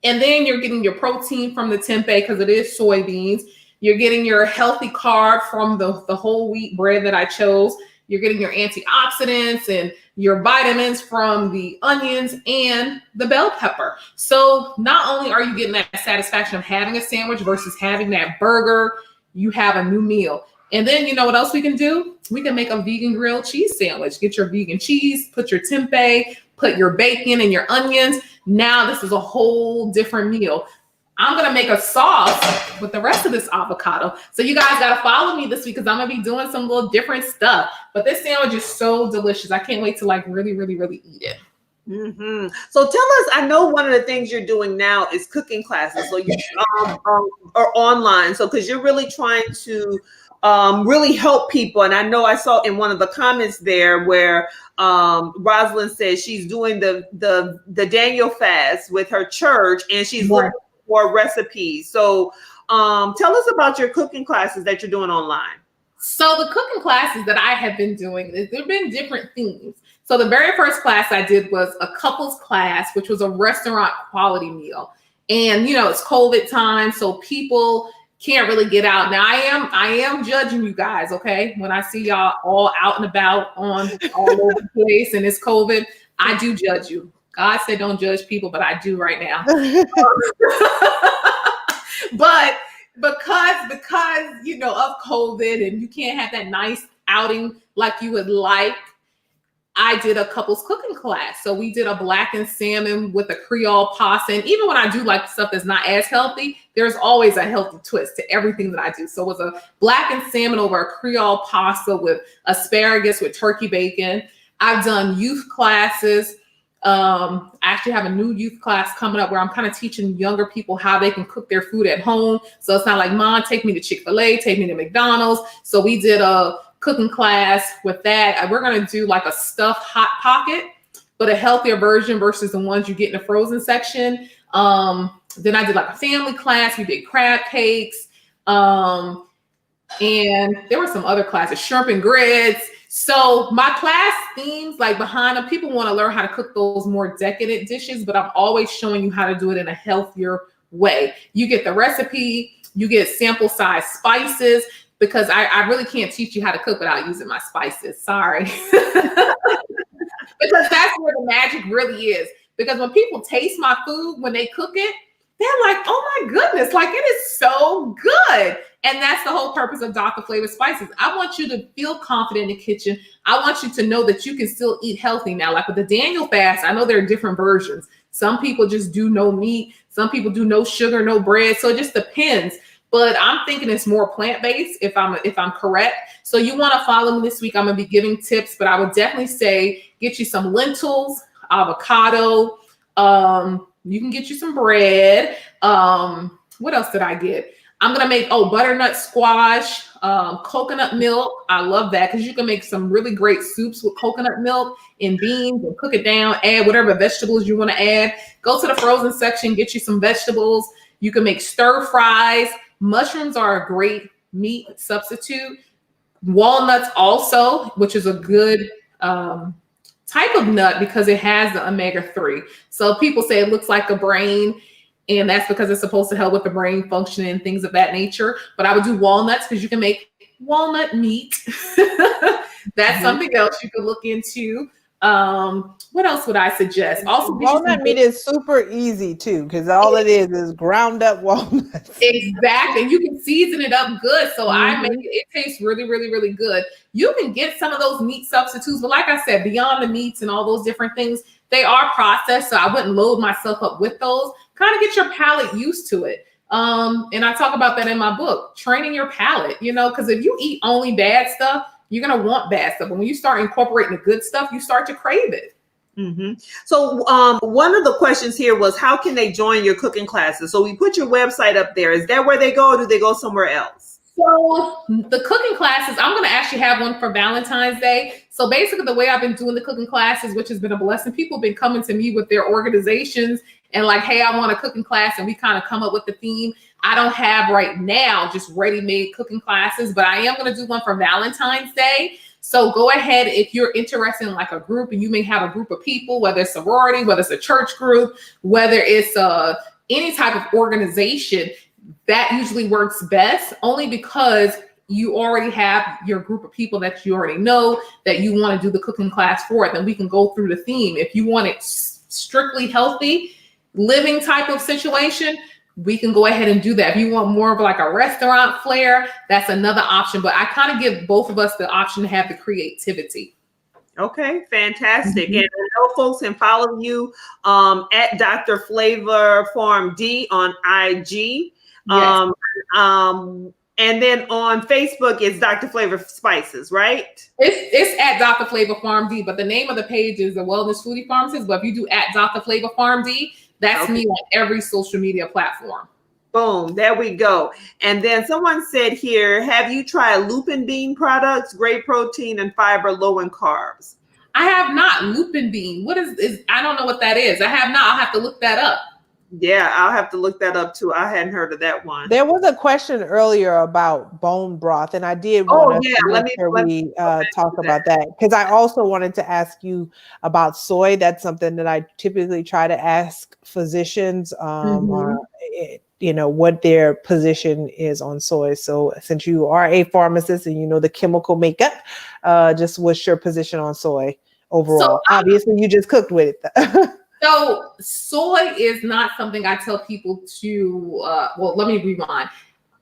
And then you're getting your protein from the tempeh because it is soybeans. You're getting your healthy carb from the whole wheat bread that I chose. You're getting your antioxidants and your vitamins from the onions and the bell pepper. So not only are you getting that satisfaction of having a sandwich versus having that burger, you have a new meal. And then you know what else we can do? We can make a vegan grilled cheese sandwich. Get your vegan cheese, put your tempeh, put your bacon and your onions. Now this is a whole different meal. I'm going to make a sauce with the rest of this avocado. So you guys got to follow me this week because I'm going to be doing some little different stuff. But this sandwich is so delicious. I can't wait to really, really, really eat it. Mm-hmm. So tell us, I know one of the things you're doing now is cooking classes. So you are online. So because you're really trying to really help people. And I know I saw in one of the comments there where Rosalind says she's doing the Daniel fast with her church, and she's looking for recipes. So tell us about your cooking classes that you're doing online. So the cooking classes that I have been doing, there have been different themes. So the very first class I did was a couples class, which was a restaurant quality meal. And, you know, it's COVID time, so people can't really get out. Now I am judging you guys, okay? When I see y'all all out and about on all over the place and it's COVID, I do judge you. God said don't judge people, but I do right now. But because you know of COVID and you can't have that nice outing like you would like, I did a couples cooking class. So we did a blackened salmon with a Creole pasta. And even when I do like stuff that's not as healthy, there's always a healthy twist to everything that I do. So it was a blackened salmon over a Creole pasta with asparagus with turkey bacon. I've done youth classes. I actually have a new youth class coming up where I'm kind of teaching younger people how they can cook their food at home. So it's not like, Mom, take me to Chick-fil-A, take me to McDonald's. So we did a cooking class with that. We're going to do like a stuffed Hot Pocket, but a healthier version versus the ones you get in the frozen section. Then I did like a family class. We did crab cakes. And there were some other classes, shrimp and grits. So my class themes, like behind them, people want to learn how to cook those more decadent dishes, but I'm always showing you how to do it in a healthier way. You get the recipe, you get sample size spices, because I really can't teach you how to cook without using my spices. Sorry. Because that's where the magic really is. Because when people taste my food, when they cook it, they're like, oh my goodness, like it is so good. And that's the whole purpose of Dr. Flava Spices. I want you to feel confident in the kitchen. I want you to know that you can still eat healthy now. Like with the Daniel fast, I know there are different versions. Some people just do no meat. Some people do no sugar, no bread. So it just depends. But I'm thinking it's more plant-based if I'm correct. So you want to follow me this week. I'm going to be giving tips, but I would definitely say get you some lentils, avocado. You can get you some bread. What else did I get? I'm going to make, butternut squash, coconut milk. I love that because you can make some really great soups with coconut milk and beans and cook it down, add whatever vegetables you want to add. Go to the frozen section, get you some vegetables. You can make stir fries. Mushrooms are a great meat substitute. Walnuts also, which is a good type of nut because it has the omega-3. So people say it looks like a brain, and that's because it's supposed to help with the brain function and things of that nature. But I would do walnuts because you can make walnut meat. That's something else you could look into. What else would I suggest? Also, walnut meat is super easy too, because all it is ground up walnuts. Exactly. You can season it up good. So I make it tastes really, really, really good. You can get some of those meat substitutes, but like I said, beyond the meats and all those different things, they are processed. So I wouldn't load myself up with those. Kind of get your palate used to it. And I talk about that in my book, training your palate, because if you eat only bad stuff, you're going to want bad stuff. And when you start incorporating the good stuff, you start to crave it. Mm-hmm. So one of the questions here was, how can they join your cooking classes? So we put your website up there. Is that where they go, or do they go somewhere else? So the cooking classes, I'm going to actually have one for Valentine's Day. So basically the way I've been doing the cooking classes, which has been a blessing, people have been coming to me with their organizations and like, hey, I want a cooking class. And we kind of come up with the theme. I don't have right now just ready-made cooking classes, but I am going to do one for Valentine's Day. So go ahead if you're interested in like a group, and you may have a group of people, whether it's sorority, whether it's a church group, whether it's any type of organization, that usually works best only because you already have your group of people that you already know that you want to do the cooking class for. Then we can go through the theme. If you want it strictly healthy living type of situation, we can go ahead and do that. If you want more of like a restaurant flair, that's another option. But I kind of give both of us the option to have the creativity. Okay, fantastic. And I know folks can follow you at Dr. Flava Farm D on IG. Yes. And then on Facebook, it's Dr. Flava Spices, right? It's at Dr. Flava Farm D, but the name of the page is the Wellness Foodie Pharmacist. But if you do at Dr. Flava Farm D, that's me on every social media platform. Boom, there we go. And then someone said here, have you tried lupin bean products? Great protein and fiber, low in carbs. I have not. Lupin bean. What is I don't know what that is. I have not. I'll have to look that up. Yeah, I'll have to look that up too. I hadn't heard of that one. There was a question earlier about bone broth, and I did want to make sure we talk about that, because I also wanted to ask you about soy. That's something that I typically try to ask physicians, what their position is on soy. So since you are a pharmacist and you know the chemical makeup, just what's your position on soy overall? So, obviously, you just cooked with it. So soy is not something I tell people to, well, let me rewind.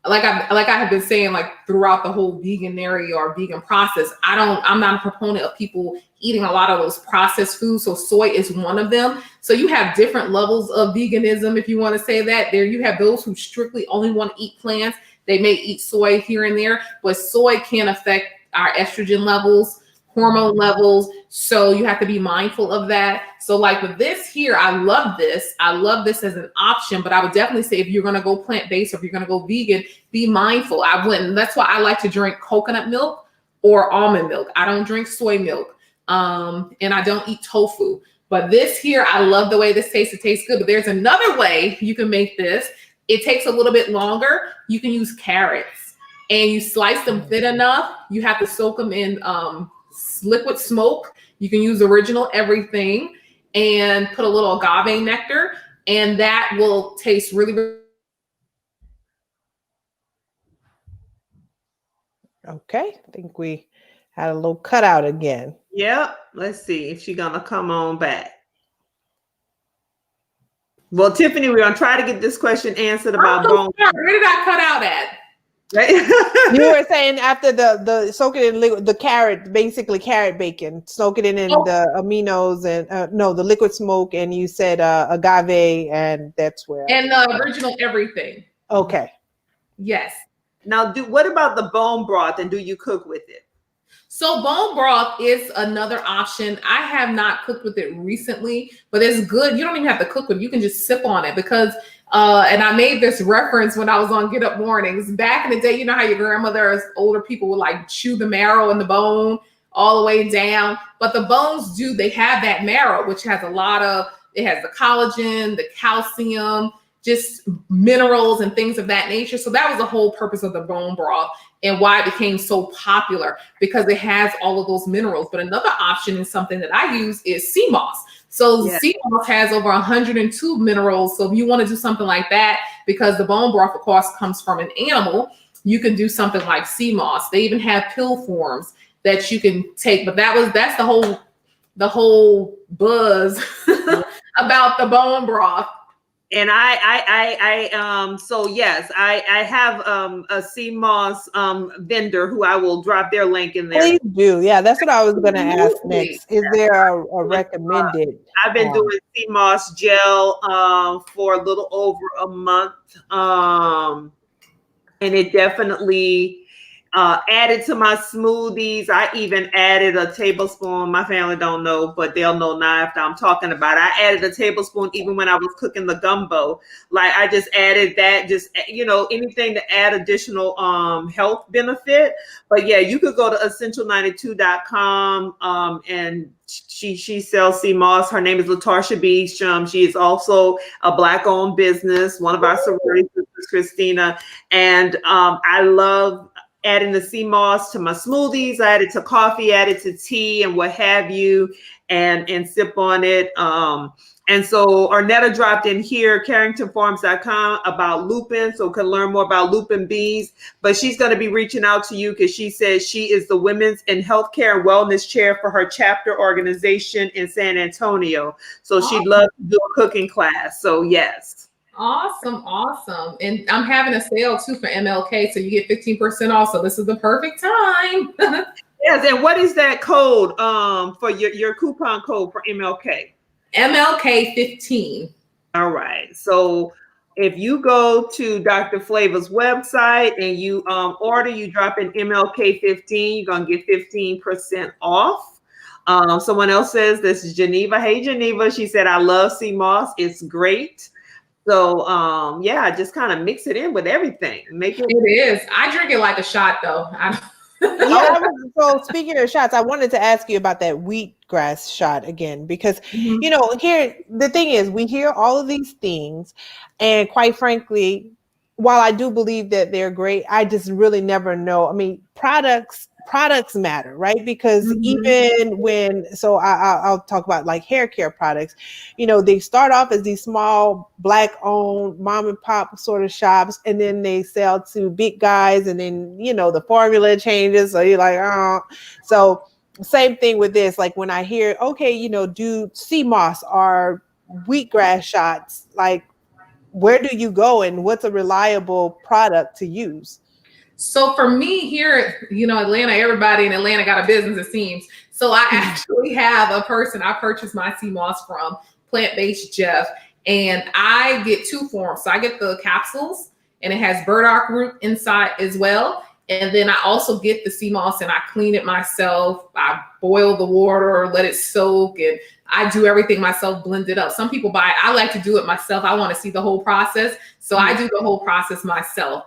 Like I have been saying, like throughout the whole veganary or vegan process, I'm not a proponent of people eating a lot of those processed foods. So soy is one of them. So you have different levels of veganism, if you want to say that. There you have those who strictly only want to eat plants. They may eat soy here and there, but soy can affect our estrogen levels, hormone levels. So you have to be mindful of that. So like with this here, I love this. I love this as an option, but I would definitely say if you're going to go plant-based or if you're going to go vegan, be mindful. I wouldn't. That's why I like to drink coconut milk or almond milk. I don't drink soy milk. And I don't eat tofu. But this here, I love the way this tastes. It tastes good. But there's another way you can make this. It takes a little bit longer. You can use carrots and you slice them thin enough. You have to soak them in liquid smoke. You can use original everything and put a little agave nectar, and that will taste really, really. Okay, I think we had a little cutout again. Yep. Let's see if she's gonna come on back. Well, Tiffany, we're gonna try to get this question answered about bone. Where did I cut out at? Right? You were saying after the soak it in the carrot, basically carrot bacon, soak it in the aminos and the liquid smoke, and you said agave, and that's where. And the original everything. Okay. Yes. Now, what about the bone broth, and do you cook with it? So bone broth is another option. I have not cooked with it recently, but it's good. You don't even have to cook with it. You can just sip on it because, and I made this reference when I was on Get Up Mornings. Back in the day, you know how your grandmother, older people would like chew the marrow in the bone all the way down. But the bones they have that marrow, which has it has the collagen, the calcium, just minerals and things of that nature. So that was the whole purpose of the bone broth and why it became so popular, because it has all of those minerals. But another option and something that I use is sea moss. So sea moss has over 102 minerals. So if you want to do something like that, because the bone broth, of course, comes from an animal, you can do something like sea moss. They even have pill forms that you can take. But that's the whole buzz about the bone broth. And so yes, I have a sea moss vendor who I will drop their link in there. Please do. Yeah, that's what I was going to ask next. Is there a recommended? I've been doing sea moss gel for a little over a month, and it definitely added to my smoothies. I even added a tablespoon. My family don't know, but they'll know now after I'm talking about it. I added a tablespoon even when I was cooking the gumbo. Like I just added that, just anything to add additional health benefit. But yeah, you could go to essential92.com and she sells sea moss. Her name is LaTarsha Beecham. She is also a Black-owned business, one of our sorority sisters, Christina. And I love adding the sea moss to my smoothies. I add it to coffee, add it to tea and what have you, and sip on it. And so Arnetta dropped in here, carringtonfarms.com, about lupin, so can learn more about lupin bees. But she's going to be reaching out to you because she says she is the Women's in Healthcare and Wellness Chair for her chapter organization in San Antonio. So she'd love to do a cooking class. So yes. Awesome. And I'm having a sale too for MLK, so you get 15% off. So this is the perfect time. Yes, and what is that code for your coupon code for MLK? MLK 15. All right. So if you go to Dr. Flava's website and you order, you drop in MLK 15, you're gonna get 15% off. Someone else says this is Geneva. Hey Geneva, she said I love sea moss. It's great. So yeah, just kind of mix it in with everything. Make it. It is. I drink it like a shot though. Yeah, so speaking of shots, I wanted to ask you about that wheatgrass shot again, because Mhm. here the thing is, we hear all of these things, and quite frankly, while I do believe that they're great, I just really never know. I mean, products matter, right? Because even I'll talk about like hair care products. They start off as these small black owned mom and pop sort of shops, and then they sell to big guys, and then the formula changes, so you're like, oh. So same thing with this. Like when I hear, okay, do sea moss or wheatgrass shots, like where do you go and what's a reliable product to use? So for me here, Atlanta, everybody in Atlanta got a business, it seems. So I actually have a person I purchased my sea moss from, Plant-Based Jeff, and I get two forms. So I get the capsules, and it has burdock root inside as well. And then I also get the sea moss and I clean it myself. I boil the water, let it soak, and I do everything myself, blend it up. Some people buy it. I like to do it myself. I want to see the whole process. So I do the whole process myself.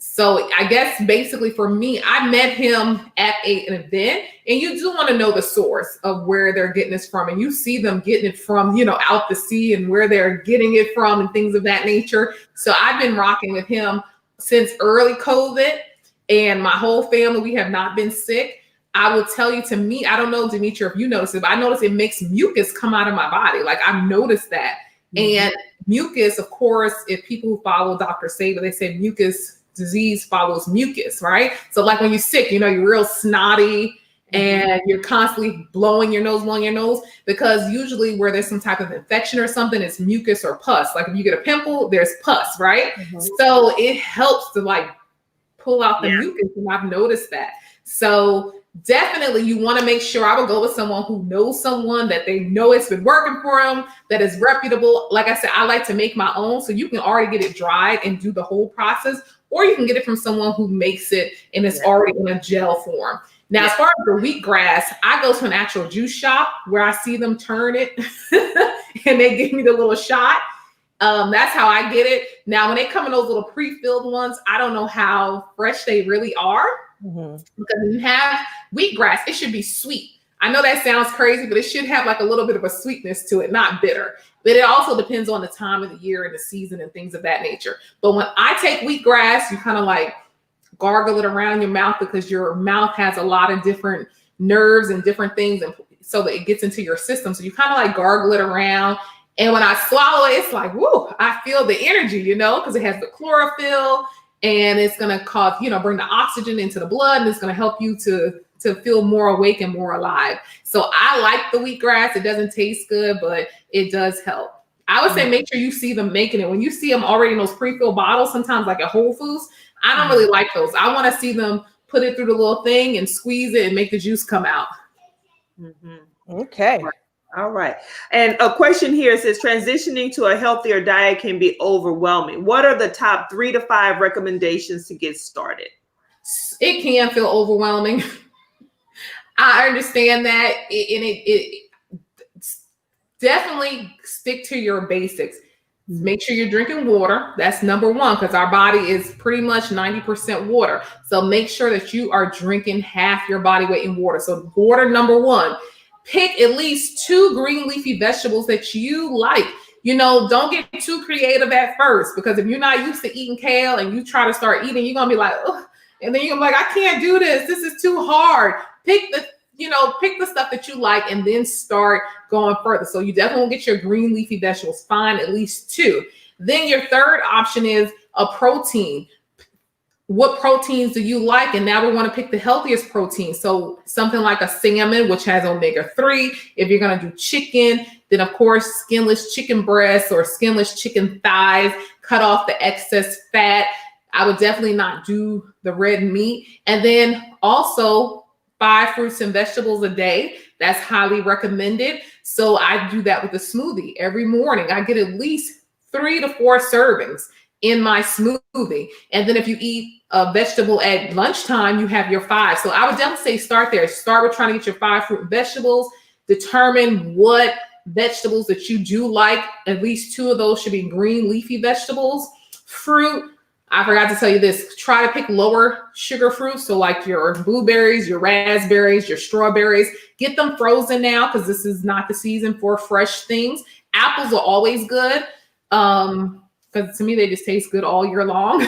So I guess basically for me, I met him at an event, and you do want to know the source of where they're getting this from. And you see them getting it from, out the sea and where they're getting it from and things of that nature. So I've been rocking with him since early COVID, and my whole family, we have not been sick. I will tell you, to me, I don't know, Demetria, if you notice it, but I notice it makes mucus come out of my body. Like I've noticed that. And mucus, of course, if people who follow Dr. Saber, they say mucus disease follows mucus, right? So like when you're sick, you're real snotty and you're constantly blowing your nose, because usually where there's some type of infection or something, it's mucus or pus. Like if you get a pimple, there's pus, right? So it helps to like pull out the mucus, and I've noticed that. So definitely you want to make sure, I would go with someone who knows someone that they know it's been working for them, that is reputable. Like I said, I like to make my own, so you can already get it dried and do the whole process, or you can get it from someone who makes it and it's already in a gel form. Now, as far as the wheatgrass, I go to an actual juice shop where I see them turn it and they give me the little shot. That's how I get it. Now, when they come in those little pre-filled ones, I don't know how fresh they really are. Because when you have wheatgrass, it should be sweet. I know that sounds crazy, but it should have like a little bit of a sweetness to it, not bitter. But it also depends on the time of the year and the season and things of that nature. But when I take wheatgrass, you kind of like gargle it around your mouth, because your mouth has a lot of different nerves and different things, and so that it gets into your system. So you kind of like gargle it around. And when I swallow it, it's like, woo, I feel the energy, because it has the chlorophyll, and it's going to cause, bring the oxygen into the blood, and it's going to help you to feel more awake and more alive. So I like the wheatgrass. It doesn't taste good, but it does help. I would say make sure you see them making it. When you see them already in those pre-filled bottles, sometimes like at Whole Foods, I don't really like those. I want to see them put it through the little thing and squeeze it and make the juice come out. Okay. All right. And a question here says, transitioning to a healthier diet can be overwhelming. What are the top 3 to 5 recommendations to get started? It can feel overwhelming. I understand that. It definitely stick to your basics. Make sure you're drinking water. That's number one, because our body is pretty much 90% water. So make sure that you are drinking half your body weight in water. So water, number one. Pick at least 2 green leafy vegetables that you like. Don't get too creative at first, because if you're not used to eating kale and you try to start eating, you're going to be like, ugh. And then you're gonna be like, I can't do this. This is too hard. Pick the stuff that you like and then start going further. So you definitely get your green leafy vegetables. Find at least 2. Then your third option is a protein. What proteins do you like? And now we want to pick the healthiest protein. So something like a salmon, which has omega-3. If you're going to do chicken, then of course, skinless chicken breasts or skinless chicken thighs. Cut off the excess fat. I would definitely not do the red meat. And then also 5 fruits and vegetables a day. That's highly recommended. So I do that with a smoothie every morning. I get at least 3 to 4 servings in my smoothie. And then if you eat a vegetable at lunchtime, you have your 5. So I would definitely say start there. Start with trying to get your 5 fruit and vegetables. Determine what vegetables that you do like, at least 2 of those should be green leafy vegetables. Fruit, I forgot to tell you this, try to pick lower sugar fruits. So like your blueberries, your raspberries, your strawberries, get them frozen now because this is not the season for fresh things. Apples are always good because to me, they just taste good all year long.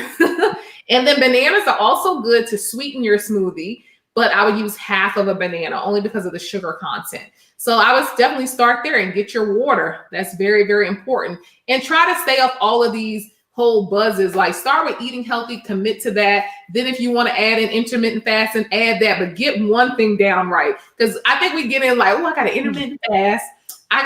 And then bananas are also good to sweeten your smoothie, but I would use half of a banana only because of the sugar content. So I would definitely start there and get your water. That's very, very important. And try to stay off all of these whole buzzes. Like start with eating healthy, commit to that. Then if you want to add in intermittent fasting, add that, but get one thing down right. Because I think we get in like, oh, I got an intermittent fast. I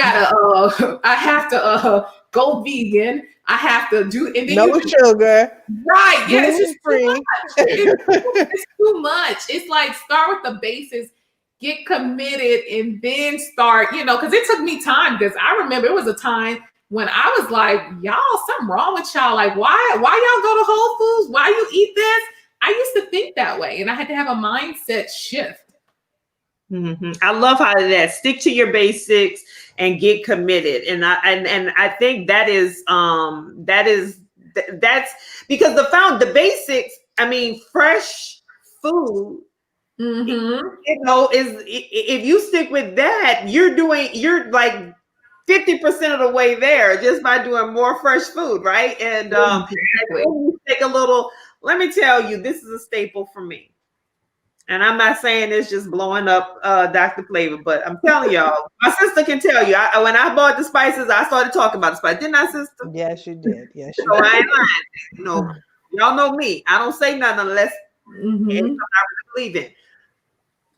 have to go vegan. I have to do, and then no sugar. Right. Yeah, it's just free. too much. It's too much. It's like start with the basics, get committed, and then start, because it took me time, because I remember it was a time when I was like, y'all, something wrong with y'all. Like, why y'all go to Whole Foods? Why you eat this? I used to think that way, and I had to have a mindset shift. Mm-hmm. I love how that stick to your basics and get committed. And I think that's because the basics, I mean, fresh food, is if you stick with that, you're like 50% of the way there just by doing more fresh food, right? And take a little, let me tell you, this is a staple for me. And I'm not saying it's just blowing up Dr. Flava, but I'm telling y'all, my sister can tell you. When I bought the spices, I started talking about the spices. Didn't I, sister? Yes, you did. Yes, you so did. I ain't lying. Y'all know me. I don't say nothing unless it's something I really believe in.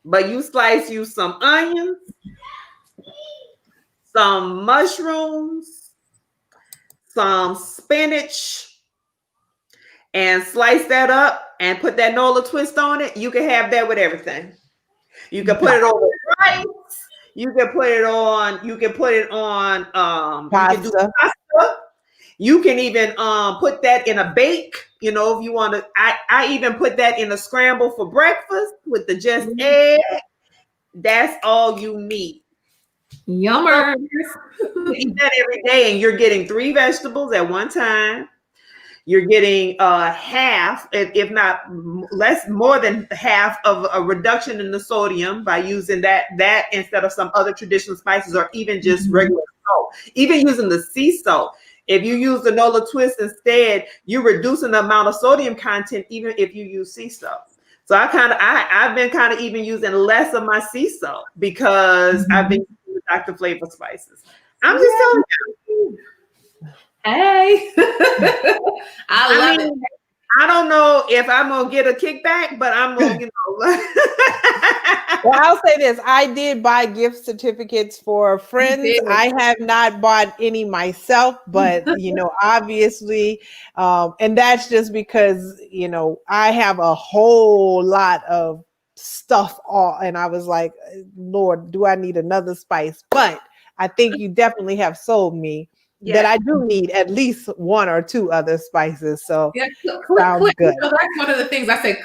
But you slice you some onions, some mushrooms, some spinach, and slice that up and put that Nola Twist on it. You can have that with everything. You can put it on rice. You can put it on pasta. You can do pasta. You can even put that in a bake, if you want to. I even put that in a scramble for breakfast with the just egg. That's all you need. Yummer. You eat that every day, and you're getting 3 vegetables at one time. You're getting half, if not more than half of a reduction in the sodium by using that instead of some other traditional spices or even just regular salt. Even using the sea salt. If you use the Nola Twist instead, you're reducing the amount of sodium content even if you use sea salt. So I've been kind of even using less of my sea salt because I've been using Dr. Flava spices. I'm just telling you. Hey, I love it. I don't know if I'm gonna get a kickback, but I'm gonna, Well, I'll say this: I did buy gift certificates for friends. I have not bought any myself, but obviously, and that's just because I have a whole lot of stuff and I was like, Lord, do I need another spice? But I think you definitely have sold me. Yeah. That I do need at least 1 or 2 other spices. So sounds good. So that's one of the things I say,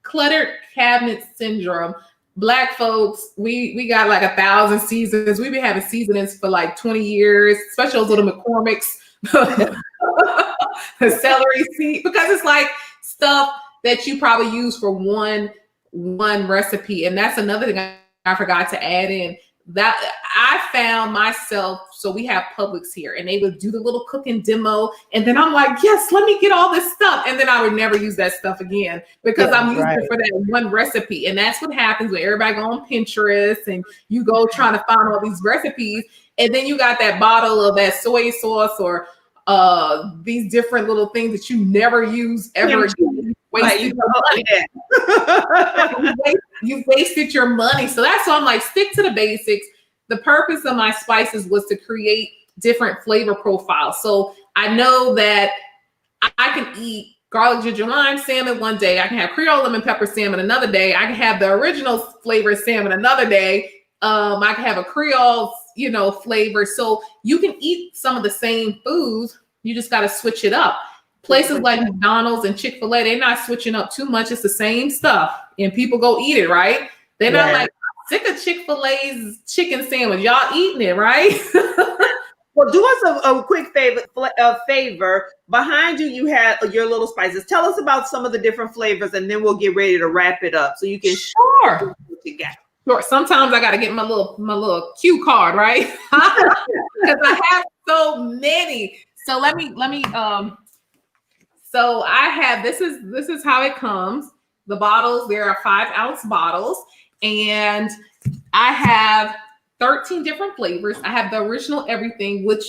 cluttered cabinet syndrome. Black folks, we got like 1,000 seasons. We've been having seasonings for like 20 years, especially those little McCormick's, the celery seed, because it's like stuff that you probably use for one recipe. And that's another thing I forgot to add in. That I found myself, so we have Publix here, and they would do the little cooking demo, and then I'm like, yes, let me get all this stuff, and then I would never use that stuff again because I'm using it for that one recipe. And that's what happens when everybody go on Pinterest and you go trying to find all these recipes, and then you got that bottle of that soy sauce or these different little things that you never use ever again. You wasted your money. So that's why I'm like, stick to the basics. The purpose of my spices was to create different flavor profiles. So I know that I can eat garlic ginger lime salmon one day. I can have Creole lemon pepper salmon another day. I can have the original flavor salmon another day. I can have a Creole, flavor. So you can eat some of the same foods. You just got to switch it up. Places like McDonald's and Chick-fil-A, they're not switching up too much. It's the same stuff, and people go eat it, right? They're not like sick of Chick-fil-A's chicken sandwich. Y'all eating it, right? Well, do us a quick favor. Behind you, you have your little spices. Tell us about some of the different flavors, and then we'll get ready to wrap it up. So you can Sure. what you got. Sure. Sometimes I got to get my little cue card, right? Because I have so many. So let me. So I have this is how it comes. The bottles. There are 5-ounce bottles, and I have 13 different flavors. I have the original everything, which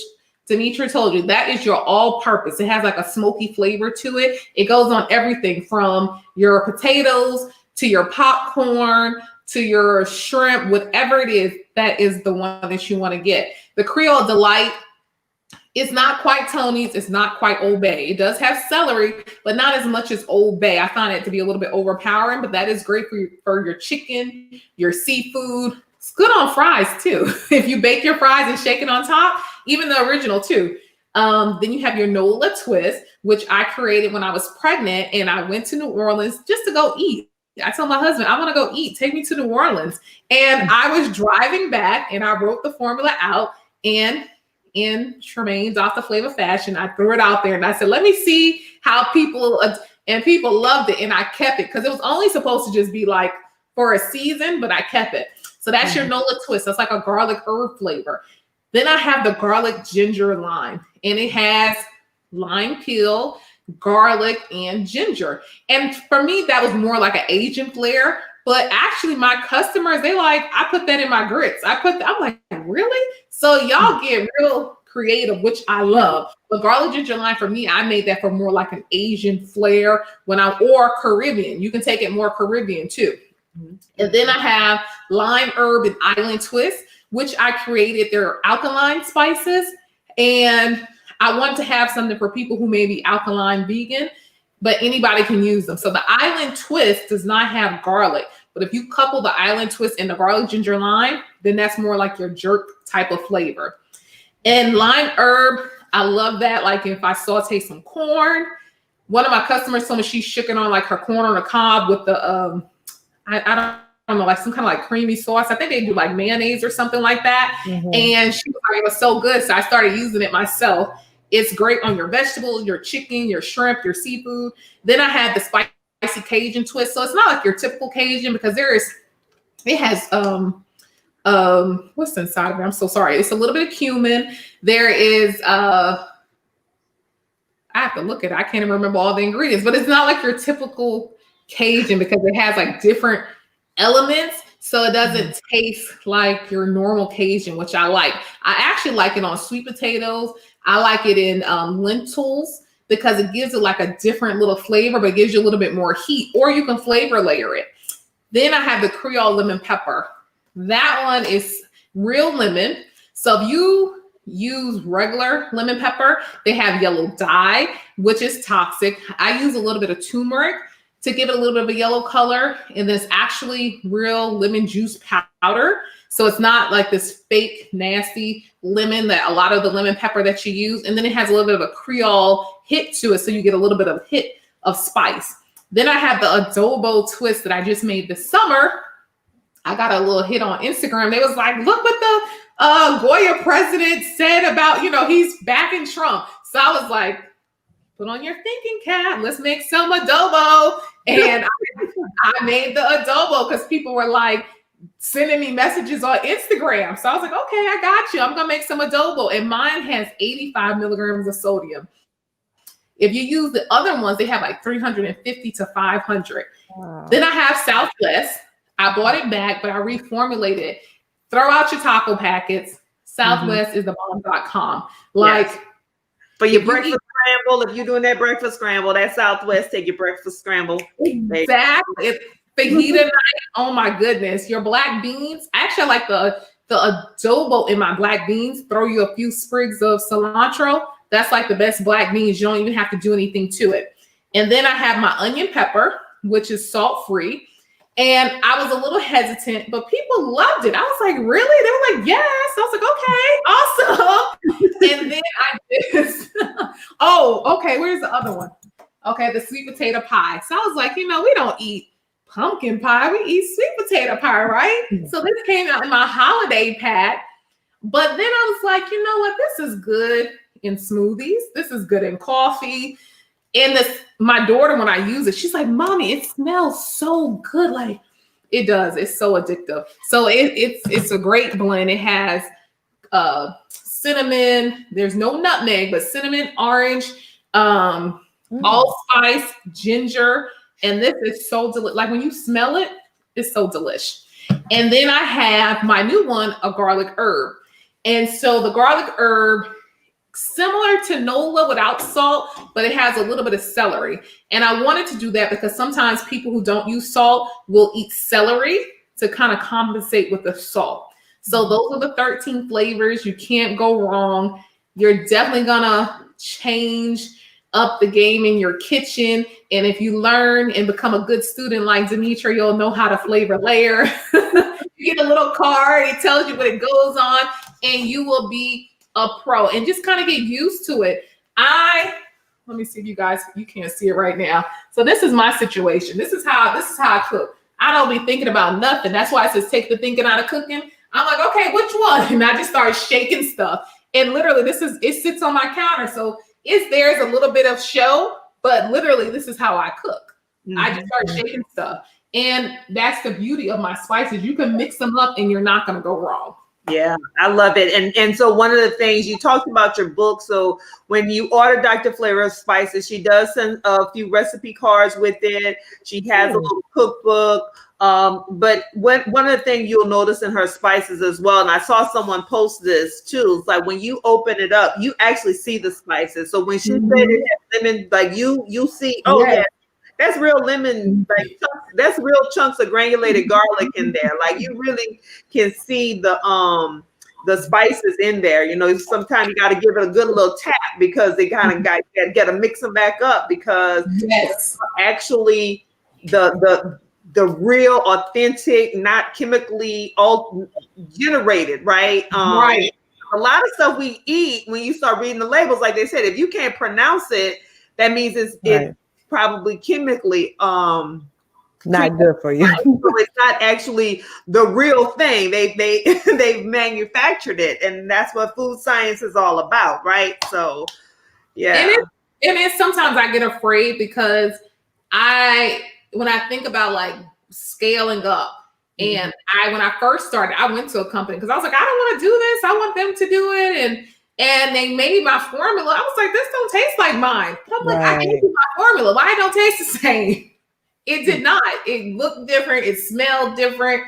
Demetra told you, that is your all-purpose. It has like a smoky flavor to it. It goes on everything from your potatoes to your popcorn to your shrimp, whatever it is, that is the one that you want to get. The Creole Delight is not quite Tony's. It's not quite Old Bay. It does have celery, but not as much as Old Bay. I find it to be a little bit overpowering, but that is great for your chicken, your seafood. It's good on fries too. If you bake your fries and shake it on top, even the original too. Then you have your Nola Twist, which I created when I was pregnant and I went to New Orleans just to go eat. I told my husband, I want to go eat. Take me to New Orleans. And I was driving back and I wrote the formula out, and in Tremaine's Off the Flava Fashion, I threw it out there and I said, let me see how people loved it. And I kept it because it was only supposed to just be like for a season, but I kept it. So that's your Nola Twist. That's like a garlic herb flavor. Then I have the garlic ginger lime, and it has lime peel, garlic, and ginger. And for me, that was more like an Asian flair. But actually, my customers, they like, I put that in my grits. I'm like, really? So y'all get real creative, which I love. But garlic ginger lime, for me, I made that for more like an Asian flair or Caribbean. You can take it more Caribbean too. And then I have lime herb and island twist, which I created. They're alkaline spices. And I want to have something for people who may be alkaline vegan, but anybody can use them. So the island twist does not have garlic, but if you couple the island twist and the garlic ginger lime, then that's more like your jerk type of flavor. And lime herb, I love that. Like if I saute some corn, one of my customers told me she's shooking on like her corn on the cob with the, I don't know, like some kind of like creamy sauce. I think they do like mayonnaise or something like that. Mm-hmm. And she was like, it was so good. So I started using it myself. It's great on your vegetables, your chicken, your shrimp, your seafood. Then I had the spicy Cajun twist. So it's not like your typical Cajun because it has, what's inside of it? I'm so sorry. It's a little bit of cumin. There is, I have to look at it. I can't even remember all the ingredients, but it's not like your typical Cajun because it has like different elements. So it doesn't taste like your normal Cajun, which I like. I actually like it on sweet potatoes. I like it in lentils because it gives it like a different little flavor, but it gives you a little bit more heat, or you can flavor layer it. Then I have the Creole lemon pepper. That one is real lemon. So if you use regular lemon pepper, they have yellow dye, which is toxic. I use a little bit of turmeric to give it a little bit of a yellow color. And there's actually real lemon juice powder. So it's not like this fake, nasty lemon that a lot of the lemon pepper that you use. And then it has a little bit of a Creole hit to it. So you get a little bit of hit of spice. Then I have the Adobo Twist that I just made this summer. I got a little hit on Instagram. They was like, look what the Goya president said about, he's backing Trump. So I was like, put on your thinking cap. Let's make some adobo. And I made the adobo because people were like sending me messages on Instagram. So I was like, okay, I got you. I'm going to make some adobo. And mine has 85 milligrams of sodium. If you use the other ones, they have like 350 to 500. Wow. Then I have Southwest. I bought it back, but I reformulated it. Throw out your taco packets. Southwest is the bomb.com. Like, yes. For your breakfast scramble, if you're doing that breakfast scramble, that Southwest, take your breakfast scramble. Exactly. Fajita night. Oh my goodness. Your black beans. Actually, I like the adobo in my black beans. Throw you a few sprigs of cilantro. That's like the best black beans. You don't even have to do anything to it. And then I have my onion pepper, which is salt-free. And I was a little hesitant, but people loved it. I was like, really? They were like, yes. I was like, okay, awesome. And then I just, oh, okay, where's the other one? Okay, the sweet potato pie. So I was like, we don't eat pumpkin pie. We eat sweet potato pie, right? So this came out in my holiday pack. But then I was like, you know what? This is good in smoothies. This is good in coffee. And my daughter, when I use it, she's like, Mommy, it smells so good. Like, it does. It's so addictive. So it's a great blend. It has cinnamon. There's no nutmeg, but cinnamon, orange, allspice, ginger. And this is so delicious. Like when you smell it, it's so delish. And then I have my new one, a garlic herb. And so the garlic herb, similar to Nola without salt, but it has a little bit of celery. And I wanted to do that because sometimes people who don't use salt will eat celery to kind of compensate with the salt. So those are the 13 flavors. You can't go wrong. You're definitely gonna change up the game in your kitchen. And if you learn and become a good student like Demetra, you'll know how to flavor layer. You get a little card, it tells you what it goes on, and you will be a pro and just kind of get used to it. Let me see if you can't see it right now. So this is my situation. This is how I cook. I don't be thinking about nothing. That's why it says take the thinking out of cooking. I'm like, okay, which one? And I just start shaking stuff. And literally it sits on my counter. So there's a little bit of show, but literally this is how I cook. I just start shaking stuff. And that's the beauty of my spices. You can mix them up and you're not going to go wrong. Yeah, I love it. And so one of the things you talked about your book. So when you order Dr. Flava Spices, she does send a few recipe cards with it. She has a little cookbook. But one of the things you'll notice in her spices as well, and I saw someone post this too, it's like when you open it up, you actually see the spices. So when she said it has lemon, like you see, yeah, that's real lemon, like that's real chunks of granulated garlic in there. Like you really can see the spices in there. You know, sometimes you got to give it a good little tap because they kind of got to mix them back up because actually the real, authentic, not chemically all generated, right? Right. A lot of stuff we eat, when you start reading the labels, like they said, if you can't pronounce it, that means it's probably chemically not good for you. So it's not actually the real thing. They've manufactured it, and that's what food science is all about, right? So yeah. And sometimes I get afraid because when I think about like scaling up, and when I first started, I went to a company because I was like, I don't want to do this. I want them to do it. And they made my formula. I was like, this don't taste like mine. I'm like, I gave you my formula. Why it don't taste the same? It did not. It looked different. It smelled different.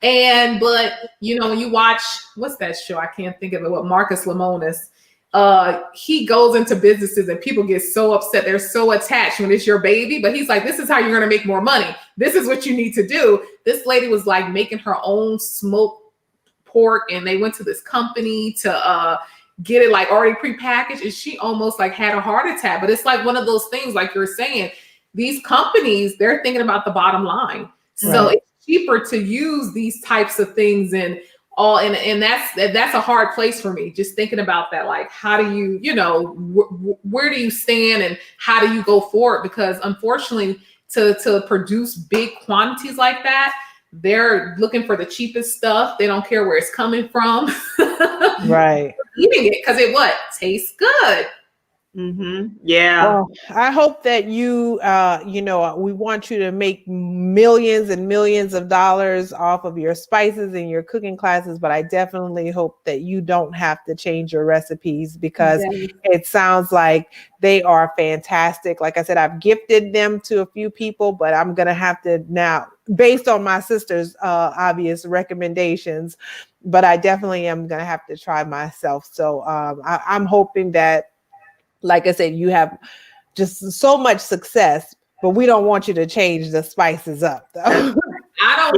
But you know, when you watch, what's that show? I can't think of it. What Marcus Lemonis, he goes into businesses and people get so upset. They're so attached when it's your baby, but he's like, this is how you're going to make more money. This is what you need to do. This lady was like making her own smoked pork, and they went to this company to get it like already prepackaged, and she almost like had a heart attack. But it's like one of those things, like you're saying, these companies, they're thinking about the bottom line. So it's cheaper to use these types of things and that's a hard place for me, just thinking about that. Like, how do you, where do you stand and how do you go forward? Because unfortunately, to produce big quantities like that, they're looking for the cheapest stuff. They don't care where it's coming from. Right. Eating it because it tastes good. Yeah. Well, I hope that you, we want you to make millions and millions of dollars off of your spices and your cooking classes, but I definitely hope that you don't have to change your recipes because it sounds like they are fantastic. Like I said, I've gifted them to a few people, but I'm going to have to now, based on my sister's obvious recommendations, but I definitely am going to have to try myself. So I'm hoping that, like I said, you have just so much success, but we don't want you to change the spices up, though. I don't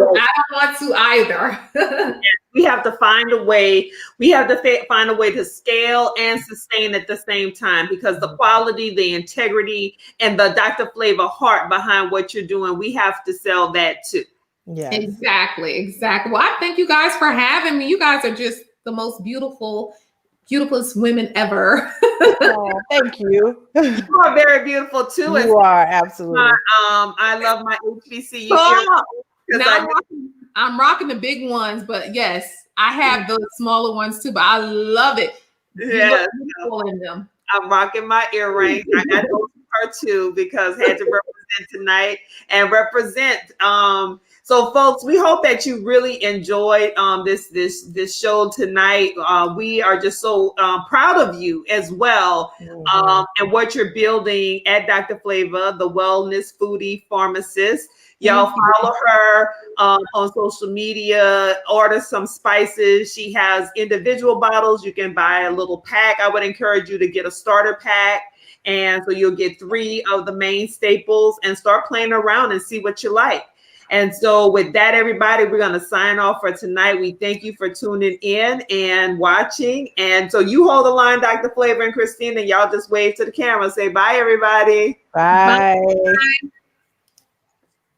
want to either. We have to find a way. We have to find a way to scale and sustain at the same time, because the quality, the integrity, and the Dr. Flava heart behind what you're doing, we have to sell that too. Yeah, exactly. Well, I thank you guys for having me. You guys are just the most beautiful beautifulest women ever. Oh, thank you. You are very beautiful too. You are absolutely. I love my HBCU Stop. earrings. Now I'm rocking the big ones, but yes, I have those smaller ones too. But I love it. You look beautiful in them. I'm rocking my earrings. I got those for her too because I had to represent tonight and represent. So folks, we hope that you really enjoyed this show tonight. We are just so proud of you as well, and what you're building at Dr. Flava, the wellness foodie pharmacist. Y'all follow her on social media, order some spices. She has individual bottles. You can buy a little pack. I would encourage you to get a starter pack. And so you'll get 3 of the main staples and start playing around and see what you like. And so with that, everybody, we're going to sign off for tonight. We thank you for tuning in and watching. And so you hold the line, Dr. Flava and Christina. Y'all just wave to the camera. Say bye, everybody. Bye. Bye.